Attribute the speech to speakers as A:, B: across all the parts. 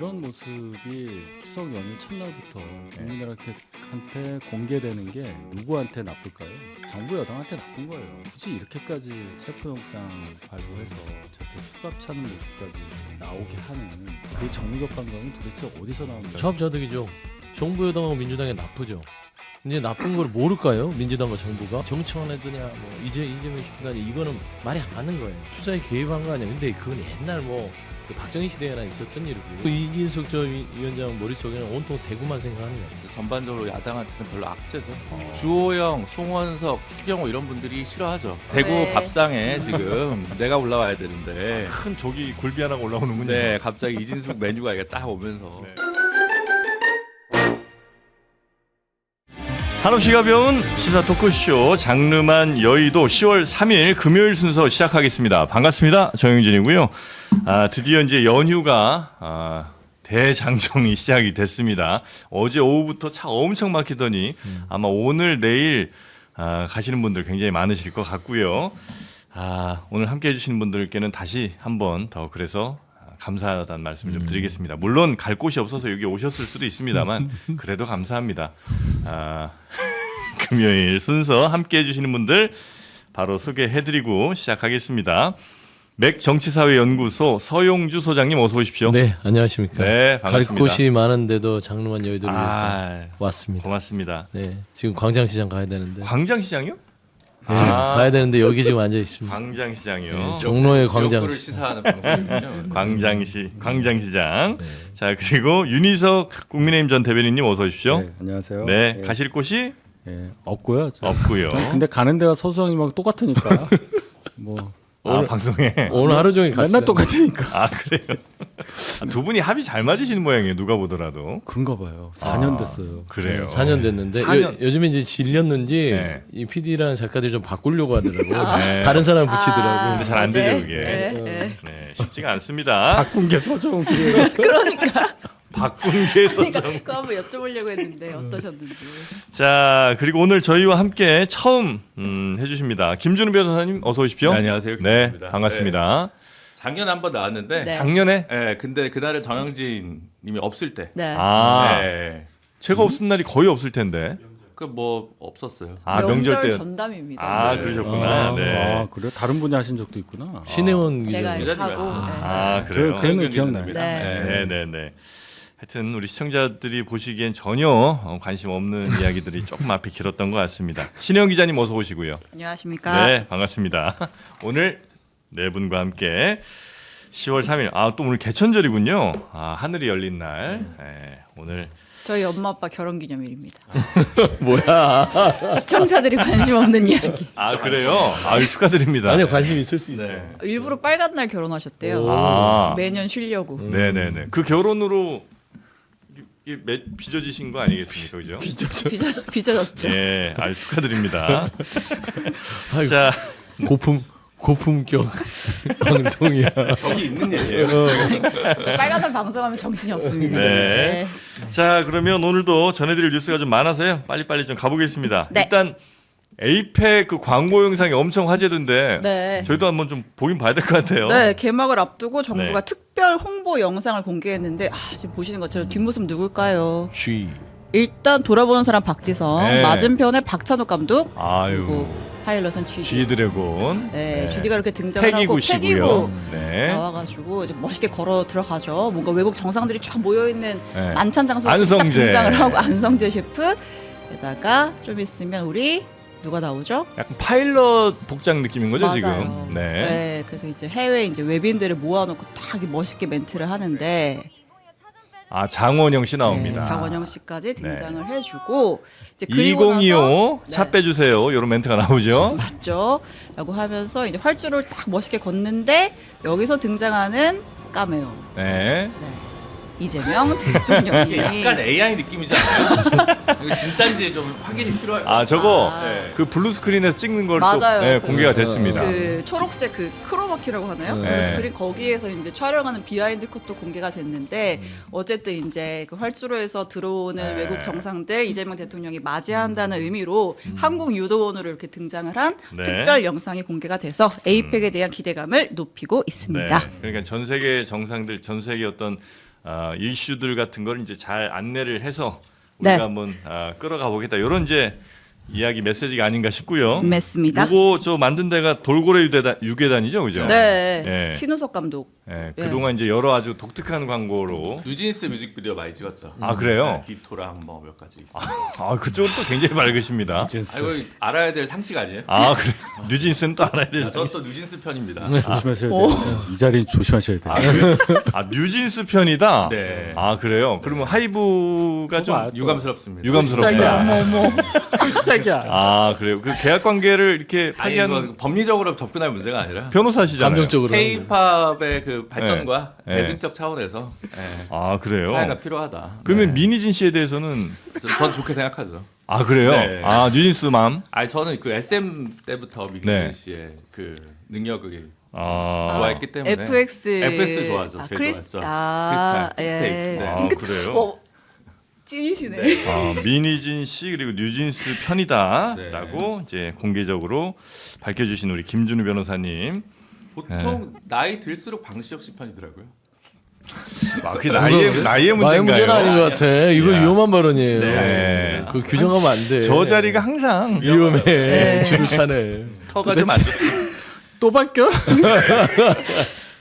A: 이런 모습이 추석 연휴 첫날부터 국민들한테 공개되는 게 누구한테 나쁠까요? 정부 여당한테 나쁜 거예요. 굳이 이렇게까지 체포영장 발부해서 저렇게 수갑 차는 모습까지 나오게 하는 그 정무적 감각은 도대체 어디서 나옵니까?
B: 자업자득이죠. 정부 여당하고 민주당이 나쁘죠. 이제 나쁜 걸 모를까요? 민주당과 정부가 정치원 해드냐, 뭐 이재명 시키다니 이거는 말이 안 맞는 거예요. 수사에 개입한 거 아니야. 근데 그건 옛날 그 박정희 시대에나 있었던 일이고요. 이진숙 위원장 머릿속에는 온통 대구만 생각하는 거예요.
C: 전반적으로 야당한테는 별로 악재죠. 주호영, 송원석, 추경호 이런 분들이 싫어하죠. 대구
D: 네.
C: 밥상에 지금 내가 올라와야 되는데
E: 큰 조기 굴비 하나가 올라오는군요.
C: 네, 갑자기 이진숙 메뉴가 이게 딱 오면서
E: 네. 한없이 가벼운 시사 토크쇼 장르만 여의도 10월 3일 금요일 순서 시작하겠습니다. 반갑습니다. 정영진이고요. 드디어 이제 연휴가 대장정이 시작이 됐습니다. 어제 오후부터 차 엄청 막히더니 아마 오늘 내일 가시는 분들 굉장히 많으실 것 같고요. 오늘 함께해 주시는 분들께는 다시 한번 더 그래서 감사하다는 말씀 좀 드리겠습니다. 물론 갈 곳이 없어서 여기 오셨을 수도 있습니다만 그래도 감사합니다. 금요일 순서 함께해 주시는 분들 바로 소개해드리고 시작하겠습니다. 맥정치사회연구소 서용주 소장님 어서 오십시오.
B: 네, 안녕하십니까.
E: 네,
B: 갈
E: 반갑습니다.
B: 곳이 많은데도 장르만 여의도를 위해서 왔습니다.
E: 고맙습니다.
B: 네, 지금 광장시장 가야 되는데.
E: 광장시장이요?
B: 네, 가야 되는데 여기 지금 앉아 있습니다.
E: 광장시장이요.
B: 네, 종로의 광장.
C: 지역구를 시사하는 방송이군요.
E: 광장시장. 자, 그리고 윤희석 국민의힘 전 대변인님 어서 오십시오.
A: 네, 안녕하세요.
E: 네, 가실 곳이
A: 없고요.
E: 없고요.
A: 근데 가는 데가 서수장님하고 똑같으니까 뭐
E: 오늘 방송에
B: 오늘 하루 종일 같이
A: 맨날 똑같으니까
E: 그래요. 두 분이 합이 잘 맞으시는 모양이에요. 누가 보더라도.
A: 그런가 봐요. 4년 됐어요.
E: 그래요.
B: 4년 됐는데
E: 4년.
B: 요즘에 이제 질렸는지
E: 네.
B: 이 PD랑 작가들이 좀 바꾸려고 하더라고요.
E: 네.
B: 다른 사람 붙이더라고요.
E: 근데 잘 안 되죠,
D: 어제?
E: 그게.
D: 네.
E: 네, 쉽지가 않습니다.
A: 바꾼 게 서정훈 기회예요.
D: 그러니까
E: 바꾼 게
D: 그러니까 그거 한번 여쭤보려고 했는데 어떠셨는지.
E: 자, 그리고 오늘 저희와 함께 처음 해주십니다. 김준우 변호사님 어서 오십시오.
C: 네, 안녕하세요.
E: 네,
C: 김준우입니다.
E: 반갑습니다.
C: 작년에 한 번 나왔는데
D: 네.
E: 작년에
C: 근데 그날은 정영진 님이 없을 때.
D: 네.
C: 네.
E: 제가 없은 날이 거의 없을 텐데.
C: 그 뭐 없었어요.
E: 명절 때.
D: 전담입니다.
E: 그러셨구나. 네.
A: 그래요? 다른 분이 하신 적도 있구나.
B: 신혜원
D: 제가
B: 기자.
C: 기자님이
D: 하고.
C: 하셨어요.
E: 그래요.
A: 그 얘기는
C: 기자님입니다.
A: 기억나요.
D: 네.
E: 네. 하여튼 우리 시청자들이 보시기엔 전혀 관심 없는 이야기들이 조금 앞에 길었던 것 같습니다. 신혜원 기자님 어서 오시고요.
D: 안녕하십니까.
E: 네, 반갑습니다. 오늘 네 분과 함께 10월 3일, 또 오늘 개천절이군요. 하늘이 열린 날. 네, 오늘
D: 저희 엄마 아빠 결혼기념일입니다.
B: 뭐야?
D: 시청자들이 관심 없는 이야기.
E: 그래요? 축하드립니다.
B: 아니요, 관심 있을 수 있어요.
E: 네.
D: 일부러 빨간 날 결혼하셨대요. 매년 쉬려고.
E: 네네네. 그 결혼으로 이게 빚어지신 거 아니겠습니까, 그죠?
D: 빚어졌죠.
E: 예, 축하드립니다.
B: 아이고,
E: 자,
B: 고품격 방송이야.
C: 여기 있는 얘기예요.
D: 빨간 날 방송하면 정신이 없습니다.
E: 네. 자, 그러면 오늘도 전해드릴 뉴스가 좀 많아서요. 빨리빨리 좀 가보겠습니다.
D: 네.
E: 일단 에이펙 그 광고 영상이 엄청 화제던데
D: 네.
E: 저희도 한번 좀 보긴 봐야 될 것 같아요.
D: 네, 개막을 앞두고 정부가
E: 네.
D: 특별 홍보 영상을 공개했는데 지금 보시는 것처럼 뒷모습 누굴까요?
B: G.
D: 일단 돌아보는 사람 박지성,
E: 네.
D: 맞은편에 박찬욱 감독,
E: 아유,
D: 그리고 파일럿은 GD.
E: G드래곤.
D: 네, GD가 이렇게 등장을 하고
E: 패기구시고요. 네.
D: 나와가지고 이제 멋있게 걸어 들어가죠. 뭔가 외국 정상들이 쫙 모여 있는
E: 네.
D: 만찬 장소에 딱
E: 안성재.
D: 등장을 하고 안성재 셰프에다가 좀 있으면 우리 누가 나오죠?
E: 약간 파일럿 복장 느낌인 거죠,
D: 맞아요.
E: 지금? 네.
D: 그래서 이제 해외 이제 외빈들을 모아놓고 딱 멋있게 멘트를 하는데.
E: 장원영 씨 나옵니다.
D: 네, 장원영 씨까지 등장을 해주고 이제 그리고
E: 2025
D: 나서
E: 차 빼주세요. 이런 멘트가 나오죠.
D: 맞죠?라고 하면서 이제 활주로를 딱 멋있게 걷는데 여기서 등장하는 까메오.
E: 네.
D: 이재명 대통령이
C: 이게 약간 AI 느낌이지 않아요? 이거 진짜인지 좀 확인이 필요해요.
E: 저거
D: 아.
E: 그 블루 스크린에서 찍는 걸 또
D: 맞아요.
E: 공개가 됐습니다.
D: 그 초록색 그 크로마키라고 하나요?
E: 네.
D: 블루스크린 거기에서 이제 촬영하는 비하인드 컷도 공개가 됐는데 어쨌든 이제 그 활주로에서 들어오는
E: 네.
D: 외국 정상들 이재명 대통령이 맞이한다는 의미로 한국 유도원으로 이렇게 등장을 한
E: 네.
D: 특별 영상이 공개가 돼서 에이펙에 대한 기대감을 높이고 있습니다.
E: 네. 그러니까 전 세계 정상들, 전 세계 어떤 이슈들 같은 걸 이제 잘 안내를 해서
D: 네.
E: 우리가 한번 끌어가 보겠다. 이런 이제 이야기 메시지가 아닌가 싶고요.
D: 맞습니다.
E: 요거 저 만든 데가 돌고래 유괴단이죠, 그죠?
D: 네.
E: 예.
D: 신우석 감독.
E: 예, 그동안 이제 여러 아주 독특한 광고로
C: 뉴진스 뮤직비디오 많이 찍었죠.
E: 아, 그래요?
C: 네, 기토랑 뭐 몇 가지 있어요.
E: 그쪽은 또 굉장히 밝으십니다.
A: 뉴진스.
C: 이거 알아야 될 상식 아니에요?
E: 그래. 뉴진스는 또 알아야 될.
C: 저는 또 뉴진스 편입니다.
A: 조심하셔야 돼요. 이 자리는 조심하셔야 돼요.
E: 뉴진스 편이다.
C: 네.
E: 그래요. 그러면 하이브가 좀
C: 유감스럽습니다.
E: 유감스럽다.
A: 어머. 그 시작이야.
E: 그래요. 그 계약 관계를 이렇게
C: 아니
E: 파기하는
C: 뭐 법리적으로 접근할 문제가 아니라
E: 변호사시잖아요.
B: 감정적으로
C: K-팝의 그 발전과
E: 네.
C: 대중적 차원에서
E: 그래요.
C: 사회가 필요하다.
E: 그러면 민희진 씨에 대해서는
C: 전 좋게 생각하죠.
E: 그래요.
C: 네.
E: 뉴진스 맘.
C: 저는 그 SM 때부터 민희진
E: 네.
C: 씨의 그 능력을
E: 아,
C: 좋아했기 때문에 FX 좋아하죠. 제일 좋아했죠.
D: 예.
E: 그래요.
D: 찐이시네.
E: 민희진 씨 그리고 뉴진스 편이다라고 이제 공개적으로 밝혀주신 우리 김준우 변호사님.
C: 보통 나이 들수록 방시혁 씨 편이더라고요.
E: 그 나이의
B: 나의 문제는
E: 문제인가요?
B: 아닌 것 같아. 이거
E: 야.
B: 위험한 발언이에요.
E: 네.
B: 그 규정하면 안 돼.
E: 저 자리가 항상
B: 위험해. 주를 차네.
E: 터가 좀 안 좋.
A: 또 바뀌어?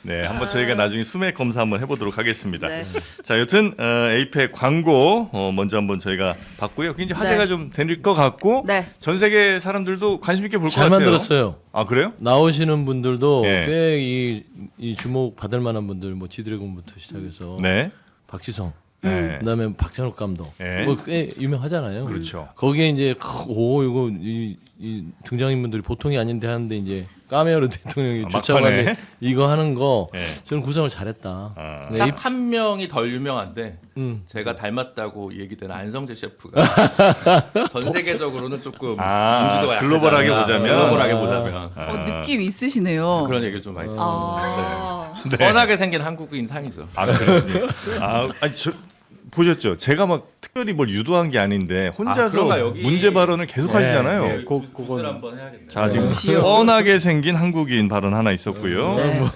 E: 네, 한번 저희가 나중에 수맥 검사 한번 해보도록 하겠습니다.
D: 네.
E: 자, 여튼 에이펙 광고 먼저 한번 저희가 봤고요. 굉장히 화제가
D: 네.
E: 좀 될 것 같고
D: 네.
E: 전 세계 사람들도 관심 있게 볼 것
B: 잘
E: 같아요.
B: 만들었어요.
E: 그래요?
B: 나오시는 분들도
E: 예.
B: 꽤 이 주목 받을 만한 분들, 뭐 지드래곤부터 시작해서
E: 네.
B: 박지성,
E: 네.
B: 그다음에 박찬욱 감독,
E: 예.
B: 뭐 꽤 유명하잖아요.
E: 그렇죠.
B: 거기에 이제 이거 이 등장인물들이 보통이 아닌데 하는데 이제 까메오로 대통령이
E: 막판에.
B: 주차하는 이거 하는 거
E: 예.
B: 저는 구성을 잘했다. 네,
C: 딱 한 명이 덜 유명한데
B: 음.
C: 제가 닮았다고 얘기된 안성재 셰프가 전 세계적으로는 조금 인지도가 약하잖아.
E: 글로벌하게 보자면.
C: 글로벌하게 보자면
D: 느낌 있으시네요.
C: 그런 얘기를 좀 많이 듣습니다.
D: 아.
C: 뻔하게 생긴 한국인 상이죠.
E: 그렇습니다. 보셨죠? 제가 막 특별히 뭘 유도한 게 아닌데 혼자서
C: 그런가, 여기?
E: 문제 발언을 계속 하시잖아요.
A: 네.
C: 구슬 한번 해야겠네.
E: 자, 지금
D: 무시요.
E: 뻔하게 생긴 한국인 발언 하나 있었고요.
D: 네.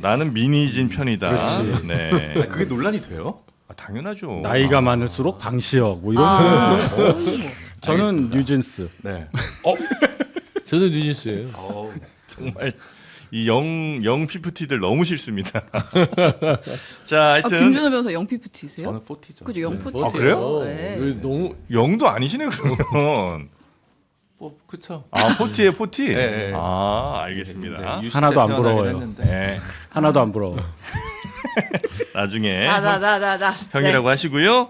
E: 나는 민희진 편이다.
A: 그렇지.
E: 네.
C: 그게 논란이 돼요?
E: 당연하죠.
A: 나이가 많을수록 방시혁 뭐 이런 거. 저는 뉴진스.
C: 네.
B: 저도 뉴진스예요.
E: 정말 이 영 피프티들 너무 싫습니다. 자, 하여튼
D: 김준호 변호사 영피프티세요?
C: 저는 40죠.
D: 그죠, 영피티.
E: 그래요?
D: 네.
B: 너무
E: 영도 아니시네 그러면.
C: 그쵸.
E: 포티에 포티.
C: 네.
E: 알겠습니다.
C: 네,
A: 하나도 안
C: 유시대
A: 부러워요.
C: 태어나긴 했는데.
E: 네.
A: 하나도 안 부러워.
E: 나중에
D: 자자자자자.
E: 형이라고 하시고요.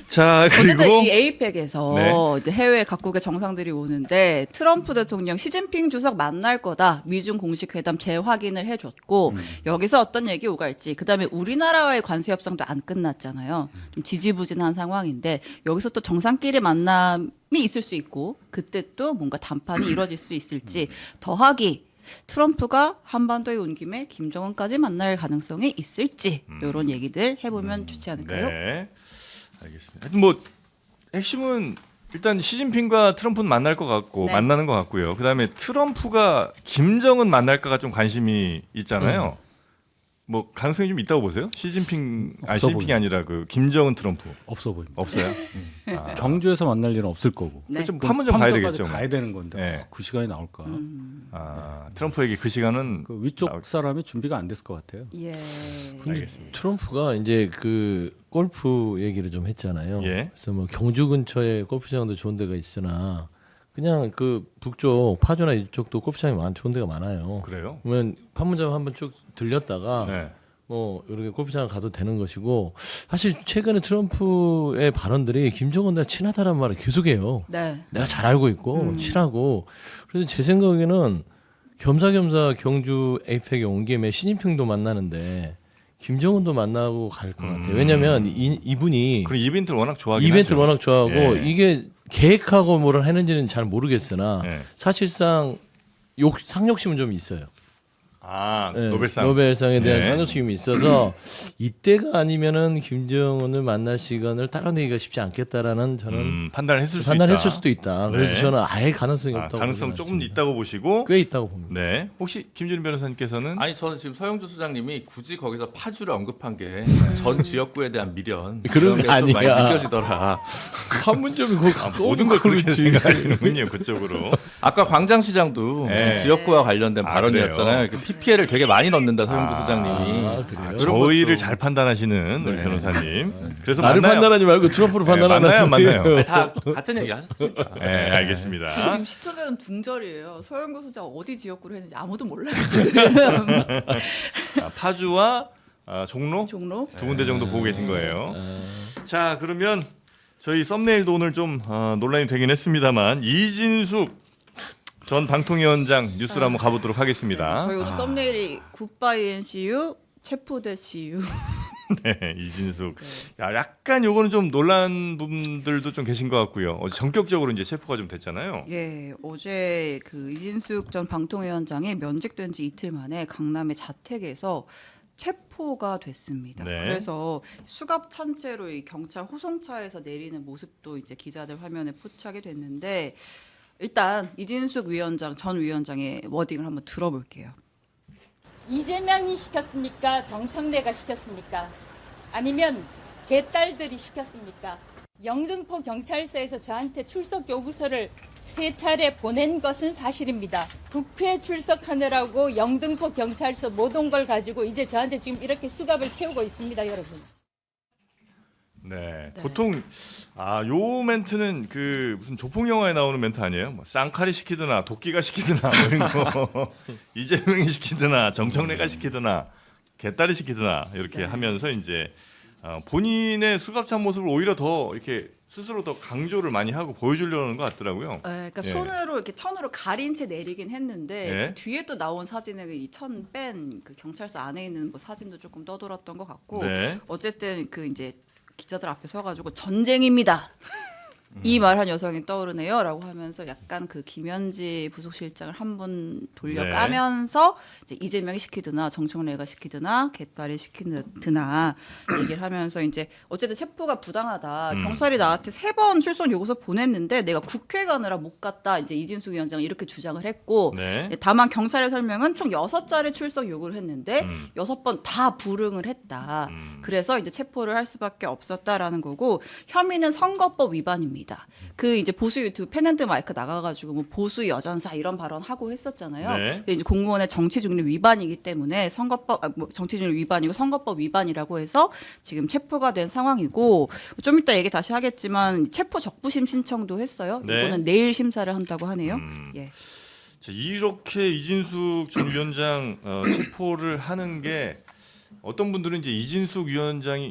E: 자,
D: 어쨌든
E: 그리고
D: 이 에이펙에서
E: 네.
D: 이제 해외 각국의 정상들이 오는데 트럼프 대통령 시진핑 주석 만날 거다 미중 공식 회담 재확인을 해줬고 여기서 어떤 얘기 오갈지 그다음에 우리나라와의 관세 협상도 안 끝났잖아요. 좀 지지부진한 상황인데 여기서 또 정상끼리 만남이 있을 수 있고 그때 또 뭔가 담판이 이루어질 수 있을지 더하기 트럼프가 한반도에 온 김에 김정은까지 만날 가능성이 있을지 이런 얘기들 해보면 좋지 않을까요?
E: 네. 알겠습니다. 하여튼 뭐 핵심은 일단 시진핑과 트럼프는 만날 것 같고
D: 네.
E: 만나는 것 같고요. 그다음에 트럼프가 김정은 만날까가 좀 관심이 있잖아요. 뭐 가능성이 좀 있다고 보세요? 시진핑이
A: 보입니다.
E: 아니라 그 김정은 트럼프
A: 없어 보입니다.
E: 없어요?
A: 경주에서 만날 일은 없을 거고.
D: 네.
E: 좀 판문점 가야
A: 판문점까지
E: 되겠죠.
A: 가야 되는 건데
E: 네.
A: 그 시간이 나올까?
E: 트럼프에게 그 시간은
A: 그 위쪽 사람이 준비가 안 됐을 것 같아요.
D: 예.
E: 알겠습니다.
B: 트럼프가 이제 그 골프 얘기를 좀 했잖아요.
E: 예.
B: 그래서 뭐 경주 근처에 골프장도 좋은 데가 있으나 그냥 그 북쪽 파주나 이쪽도 골프장이 좋은 데가 많아요.
E: 그래요?
B: 그러면 판문점 한번 쭉 들렸다가
E: 네.
B: 뭐 이렇게 골프장을 가도 되는 것이고 사실 최근에 트럼프의 발언들이 김정은과 친하다는 말을 계속해요.
D: 네.
B: 내가 잘 알고 있고 친하고 그래서 제 생각에는 겸사겸사 경주 에이펙에 온 김에 시진핑도 만나는데 김정은도 만나고 갈 것 같아요. 왜냐하면 이분이
E: 그리고 이벤트를 워낙 좋아하긴
B: 이벤트를
E: 하죠.
B: 워낙 좋아하고
E: 예.
B: 이게 계획하고 뭐를 했는지는 잘 모르겠으나
E: 예.
B: 사실상 상욕심은 좀 있어요. 예,
E: 노벨상.
B: 노벨상에 대한
E: 네.
B: 상징성이 있어서 이때가 아니면은 김정은을 만날 시간을 따라내기가 쉽지 않겠다라는 저는
E: 판단을 했을
B: 판단했을
E: 수
B: 수도 있다. 그래서
E: 네.
B: 저는 아예 가능성이 없다고
E: 가능성
B: 보지는
E: 조금
B: 않습니다.
E: 있다고 보시고.
B: 꽤 있다고 봅니다.
E: 네. 혹시 김준일 변호사님께서는
C: 아니 저는 지금 서영주 소장님이 굳이 거기서 파주를 언급한 게 전 지역구에 대한 미련
B: 그런 게
C: 게 좀 많이
B: 아니야.
C: 느껴지더라.
B: 판문점이 거기
E: 모든 걸 그렇게 생각하시는군요. 그쪽으로.
C: 아까 광장시장도
E: 네.
C: 지역구와 관련된
E: 아,
C: 발언이었잖아요. 이렇게 PPL을 되게 많이 넣는다 서영주
E: 아,
C: 소장님이.
B: 그래요?
C: 그런
E: 저희를
C: 것도-
E: 잘 판단하시는 우리
C: 네.
E: 변호사님. 그래서
B: 나를
E: 만나요.
B: 판단하지 말고 트럼프를
E: 네,
B: 판단하는
E: 만나요.
C: 다 같은 얘기 하셨으니까.
E: 네, 알겠습니다.
D: 지금 시청자는 둥절이에요. 서영교 소장 어디 지역구로 했는지 아무도 몰라요 지금.
E: 파주와 종로
D: 종로.
E: 두 군데 정도 보고 계신 거예요.
B: 어,
E: 자, 그러면 저희 썸네일도 오늘 좀 논란이 되긴 했습니다만 이진숙 전 방통위원장 뉴스로 한번 가보도록 하겠습니다.
D: 저희 오늘 썸네일이 굿바이 NCU 체포대 CU.
E: 네, 이진숙. 야, 약간 요거는 좀 논란 분들도 좀 계신 것 같고요. 전격적으로 이제 체포가 좀 됐잖아요.
D: 예, 어제 그 이진숙 전 방통위원장이 면직된 지 이틀 만에 강남의 자택에서 체포가 됐습니다.
E: 네.
D: 그래서 수갑 찬 채로 이 경찰 호송차에서 내리는 모습도 이제 기자들 화면에 포착이 됐는데 일단 이진숙 위원장 전 위원장의 워딩을 한번 들어볼게요.
F: 이재명이 시켰습니까? 정청래가 시켰습니까? 아니면 개딸들이 시켰습니까? 영등포 경찰서에서 저한테 출석 요구서를 3차례 보낸 것은 사실입니다. 국회 출석하느라고 영등포 경찰서 못 온 걸 가지고 이제 저한테 지금 이렇게 수갑을 채우고 있습니다, 여러분.
E: 네. 보통 요 멘트는 그 무슨 조폭 영화에 나오는 멘트 아니에요? 뭐 쌍칼이 시키드나 도끼가 시키드나 뭐 이런 거 이재명이 시키드나 정청래가 시키드나 개딸이 시키드나 이렇게 하면서 이제 본인의 수갑찬 모습을 오히려 더 이렇게 스스로 더 강조를 많이 하고 보여주려는 것 같더라고요.
D: 그러니까
E: 예.
D: 손으로 이렇게 천으로 가린 채 내리긴 했는데
E: 예.
D: 그 뒤에 또 나온 사진은 이 천 뺀 그 경찰서 안에 있는 뭐 사진도 조금 떠돌았던 것 같고
E: 네.
D: 어쨌든 그 이제 기자들 앞에 서가지고 전쟁입니다. 이 말한 여성이 떠오르네요라고 하면서 약간 그 김현지 부속실장을 한번 돌려
E: 네.
D: 까면서 이제 이재명이 시키드나 정청래가 시키드나 개딸이 시키드나 얘기를 하면서 이제 어쨌든 체포가 부당하다. 경찰이 나한테 3번 출석 요구서 보냈는데 내가 국회 가느라 못 갔다. 이제 이진숙 위원장이 이렇게 주장을 했고
E: 네.
D: 다만 경찰의 설명은 총 6차례 출석 요구를 했는데 6번 다 불응을 했다. 그래서 이제 체포를 할 수밖에 없었다라는 거고 혐의는 선거법 위반입니다. 그 이제 보수 유튜브 팬앤드 마이크 나가가지고 뭐 보수 여전사 이런 발언 하고 했었잖아요.
E: 네.
D: 근데 이제 공무원의 정치 중립 위반이기 때문에 선거법 정치 중립 위반이고 선거법 위반이라고 해서 지금 체포가 된 상황이고 좀 이따 얘기 다시 하겠지만 체포 적부심 신청도 했어요.
E: 네.
D: 이거는 내일 심사를 한다고 하네요. 예.
E: 자, 이렇게 이진숙 전 위원장 체포를 하는 게 어떤 분들은 이제 이진숙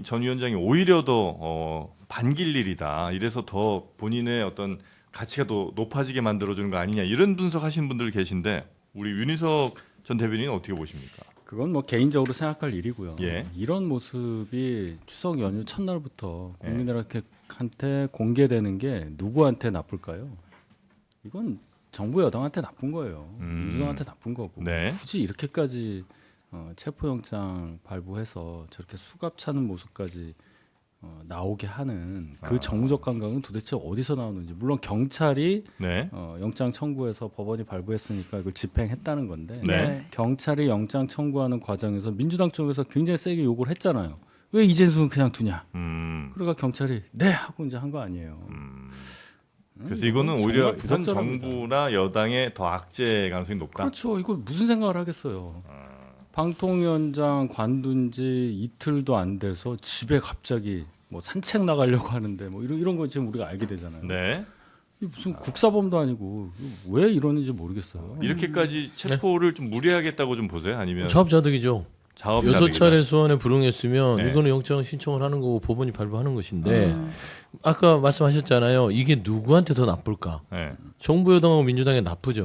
E: 전 위원장이 오히려 더 반길 일이다. 이래서 더 본인의 어떤 가치가 더 높아지게 만들어주는 거 아니냐 이런 분석하시는 분들 계신데 우리 윤희석 전 대변인은 어떻게 보십니까?
A: 그건 뭐 개인적으로 생각할 일이고요.
E: 예.
A: 이런 모습이 추석 연휴 첫날부터 국민들한테 공개되는 게 누구한테 나쁠까요? 이건 정부 여당한테 나쁜 거예요. 민주당한테 나쁜 거고
E: 네.
A: 굳이 이렇게까지 체포영장 발부해서 저렇게 수갑 차는 모습까지 나오게 하는 그 정무적 감각은 도대체 어디서 나오는지. 물론 경찰이
E: 네.
A: 영장 청구해서 법원이 발부했으니까 이걸 집행했다는 건데
E: 네.
A: 경찰이 영장 청구하는 과정에서 민주당 쪽에서 굉장히 세게 요구를 했잖아요. 왜 이재수는 그냥 두냐? 그러니까 경찰이 네 하고 이제 한 거 아니에요.
E: 그래서 이거는 오히려 현
A: 부적절합니다.
E: 정부나 여당의 더 악재 가능성이 높다.
A: 그렇죠. 이거 무슨 생각을 하겠어요. 방통위원장 관둔 지 이틀도 안 돼서 집에 갑자기 뭐 산책 나가려고 하는데 뭐 이런 거 지금 우리가 알게 되잖아요.
E: 네.
A: 이게 무슨 국사범도 아니고 왜 이러는지 모르겠어요.
E: 이렇게까지 체포를 좀 무리하겠다고 좀 보세요? 아니면
B: 자업자득이죠.
E: 자업자득이다.
B: 6차례 소환에 불응했으면
E: 네.
B: 이거는 영장 신청을 하는 거고 법원이 발부하는 것인데 아까 말씀하셨잖아요. 이게 누구한테 더 나쁠까?
E: 네.
B: 정부 여당하고 민주당에 나쁘죠.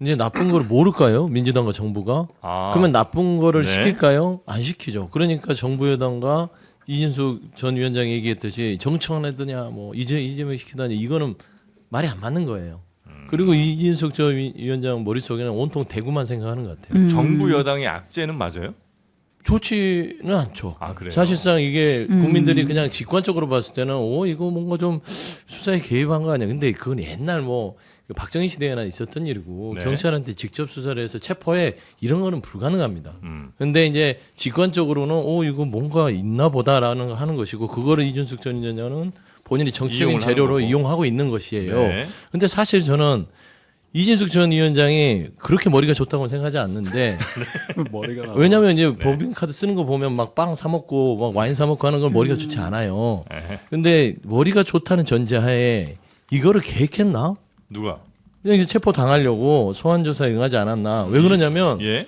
B: 이제 나쁜 걸 모를까요? 민주당과 정부가? 그러면 나쁜 거를
E: 네.
B: 시킬까요? 안 시키죠. 그러니까 정부 여당과 이진숙 전 위원장이 얘기했듯이 정청래드냐 뭐 이재명 시키다니 이거는 말이 안 맞는 거예요. 그리고 이진숙 저 위원장 머릿속에는 온통 대구만 생각하는 것 같아요.
E: 정부 여당의 악재는 맞아요?
B: 좋지는 않죠.
E: 아, 그래요?
B: 사실상 이게 국민들이 그냥 직관적으로 봤을 때는 이거 뭔가 좀 수사에 개입한 거 아니야. 근데 그건 옛날 뭐 박정희 시대에나 있었던 일이고
E: 네.
B: 경찰한테 직접 수사를 해서 체포해 이런 거는 불가능합니다.
E: 음.
B: 근데 이제 직관적으로는 이거 뭔가 있나 보다라는 하는 것이고 그거를 이준숙 전 위원장은 본인이 정치적인
E: 이용을 하는
B: 재료로
E: 거고.
B: 이용하고 있는 것이에요.
E: 네.
B: 근데 사실 저는 이진숙 전 위원장이 그렇게 머리가 좋다고 생각하지 않는데
A: 머리가
B: 왜냐하면 이제 법인카드 쓰는 거 보면 막 빵 사 먹고 막 와인 사 먹고 하는 건 머리가 좋지 않아요.
E: 에헤.
B: 근데 머리가 좋다는 전제하에 이거를 계획했나?
E: 누가?
B: 그냥 이제 체포 당하려고 소환 조사에 응하지 않았나? 왜 그러냐면
E: 예.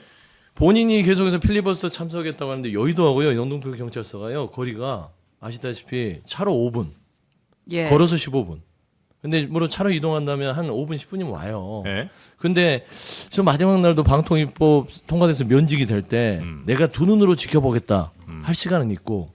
B: 본인이 계속해서 필리버스터 참석했다고 하는데 여의도하고요 영등포 경찰서가요 거리가 아시다시피 차로 5분,
D: 예.
B: 걸어서 15분. 근데 물론 차로 이동한다면 한 5분 10분이면 와요.
E: 예.
B: 근데 저 마지막 날도 방통위법 통과돼서 면직이 될 때 내가 두 눈으로 지켜보겠다 할 시간은 있고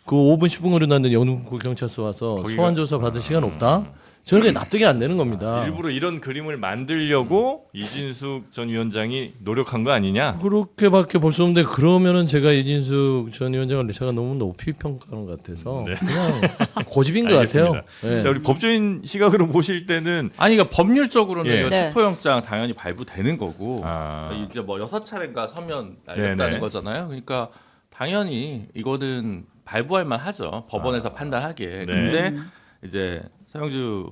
B: 그 5분 10분 거리는데 영등포 경찰서 와서
E: 거기가-
B: 소환 조사 받을 시간 없다? 저는 그게 납득이 안 되는 겁니다.
E: 일부러 이런 그림을 만들려고 이진숙 전 위원장이 노력한 거 아니냐?
B: 그렇게밖에 볼 수 없는데 그러면은 제가 이진숙 전 위원장을 제가 너무 높이 평가하는 것 같아서
E: 네.
B: 그냥 고집인 것 같아요.
E: 알겠습니다.
B: 네.
E: 자, 우리 법조인 시각으로 보실 때는
C: 아니 그러니까 법률적으로는
E: 예.
C: 이거
D: 네.
C: 체포영장 당연히 발부되는 거고
E: 아.
C: 이제 뭐 6차례인가 서면
E: 네네.
C: 날렸다는 거잖아요. 그러니까 당연히 이거는 발부할 만하죠. 법원에서 판단하기에.
E: 네.
C: 근데 이제 서영주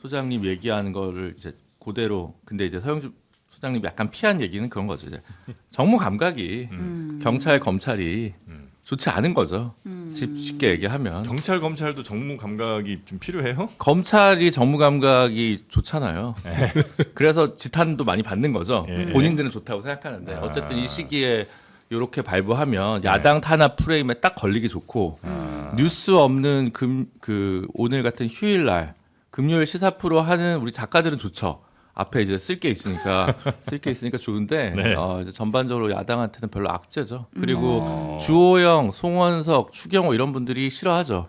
C: 소장님 얘기하는 거를 이제 그대로 근데 이제 서영주 소장님이 약간 피한 얘기는 그런 거죠. 이제 정무 감각이 경찰 검찰이 좋지 않은 거죠. 쉽게 얘기하면
E: 경찰 검찰도 정무 감각이 좀 필요해요?
C: 검찰이 정무 감각이 좋잖아요. 그래서 지탄도 많이 받는 거죠.
E: 예.
C: 본인들은 좋다고 생각하는데 어쨌든 이 시기에 이렇게 발부하면
E: 네.
C: 야당 탄압 프레임에 딱 걸리기 좋고 뉴스 없는 그 오늘 같은 휴일날 금요일 시사 프로 하는 우리 작가들은 좋죠. 앞에 이제 쓸 게 있으니까 좋은데
E: 네.
C: 이제 전반적으로 야당한테는 별로 악재죠. 그리고 주호영, 송원석, 추경호 이런 분들이 싫어하죠.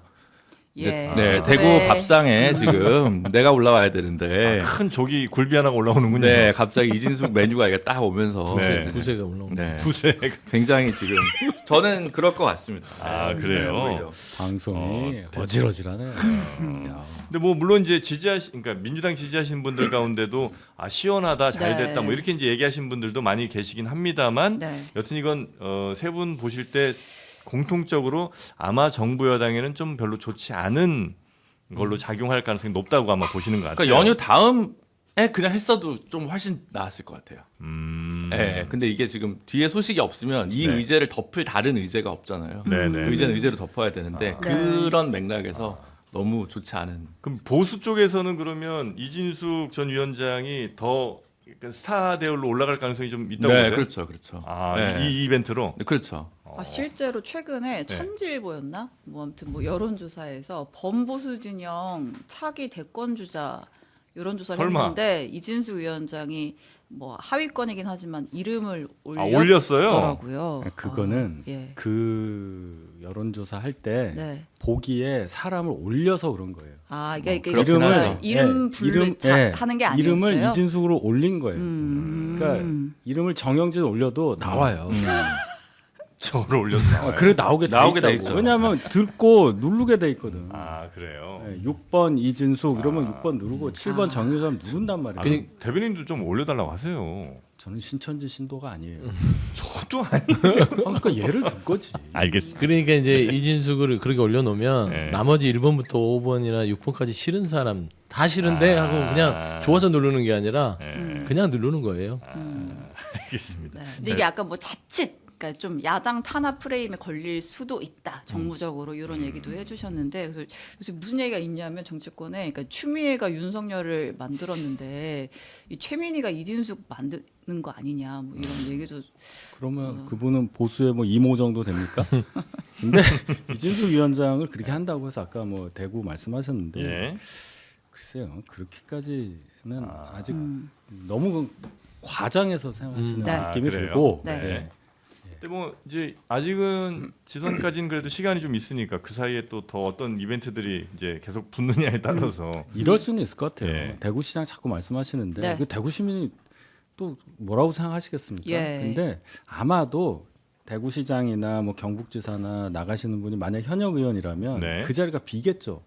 D: 예.
C: 네, 대구 밥상에 지금 내가 올라와야 되는데
E: 큰 조기 굴비 하나가 올라오는군요.
C: 네, 갑자기 이진숙 메뉴가 이게 딱 오면서
E: 네.
B: 구세가 올라오는.
C: 네,
E: 부세.
C: 굉장히 지금 저는 그럴 것 같습니다.
E: 아,
C: 네,
E: 그래요?
C: 오히려.
A: 방송이 어질어질하네요. 야.
E: 근데 뭐 물론 이제 그러니까 민주당 지지하시는 분들 가운데도 시원하다, 잘
D: 네.
E: 됐다, 뭐 이렇게 이제 얘기하시는 분들도 많이 계시긴 합니다만,
D: 네.
E: 여튼 이건 세 분 보실 때 공통적으로 아마 정부 여당에는 좀 별로 좋지 않은 걸로 작용할 가능성이 높다고 아마 보시는 것 같아요.
C: 그러니까 연휴 다음에 그냥 했어도 좀 훨씬 나았을 것 같아요.
E: 음.
C: 네, 근데 이게 지금 뒤에 소식이 없으면 이
E: 네.
C: 의제를 덮을 다른 의제가 없잖아요.
E: 네네.
C: 의제는 의제로 덮어야 되는데 그런 맥락에서 너무 좋지 않은.
E: 그럼 보수 쪽에서는 그러면 이진숙 전 위원장이 더 스타 대열로 올라갈 가능성이 좀 있다고
C: 네,
E: 보세요?
C: 그렇죠, 그렇죠.
E: 아,
C: 네.
E: 이 이벤트로.
C: 네, 그렇죠.
D: 실제로 최근에
E: 네.
D: 천지일보였나? 뭐 아무튼 뭐 여론조사에서 범보수 진영 차기 대권 주자 여론조사를
E: 설마.
D: 했는데 이진수 위원장이 뭐 하위권이긴 하지만 이름을
E: 올렸어요?
D: 올렸더라고요.
A: 그거는
D: 예.
A: 그 여론조사 할 때
D: 네.
A: 보기에 사람을 올려서 그런 거예요.
D: 아 이게
C: 그렇긴 하죠.
D: 이름 불을 하는 게 아니었어요.
A: 이름을 이진숙으로 올린 거예요.
D: 음.
A: 그러니까 이름을 정영진 올려도 나와요.
E: 저를 올렸나?
A: 그래 나오게 돼
C: 나오게 돼
A: 있다고.
C: 있죠.
A: 왜냐하면 듣고 누르게 돼 있거든.
E: 아, 그래요.
A: 6번 이진숙 이러면 6번 누르고 7번 정유삼 누른단 말이에요.
E: 아니, 대변인도 좀 올려달라고 하세요.
A: 저는 신천지 신도가 아니에요.
E: 저도 아니.
A: 그러니까 예를 든 거지.
E: 알겠습니다.
B: 그러니까 이제 이진숙을 그렇게 올려놓으면
E: 네.
B: 나머지 1번부터 5번이나 6번까지 싫은 사람 다 싫은데 하고 그냥 좋아서 누르는 게 아니라
E: 네.
B: 그냥 누르는 거예요.
E: 알겠습니다.
D: 네. 근데 이게 약간 뭐 자칫 그러니까 좀 야당 탄압 프레임에 걸릴 수도 있다. 정무적으로 이런 얘기도 해주셨는데 그래서 요새 무슨 얘기가 있냐면 정치권에 그러니까 추미애가 윤석열을 만들었는데 이 최민희가 이진숙 만드는 거 아니냐 뭐 이런 얘기도
A: 그러면 그분은 보수의 뭐 이모 정도 됩니까? 근데 이진숙 위원장을 그렇게 한다고 해서 아까 뭐 대구 말씀하셨는데
E: 예.
A: 글쎄요 그렇게까지는 아직 너무 과장해서 생각하시는
D: 네.
A: 느낌이
E: 아, 그래요?
A: 들고
D: 네.
A: 예.
E: 근데 뭐 이제 아직은 지선까지는 그래도 시간이 좀 있으니까 그 사이에 또 더 어떤 이벤트들이 이제 계속 붙느냐에 따라서
A: 이럴 수는 있을 것 같아요.
E: 예.
A: 대구시장 자꾸 말씀하시는데
D: 네.
A: 그 대구 시민이 또 뭐라고 생각하시겠습니까?
D: 예.
A: 근데 아마도 대구시장이나 뭐 경북지사나 나가시는 분이 만약 현역 의원이라면
E: 네.
A: 그 자리가 비겠죠.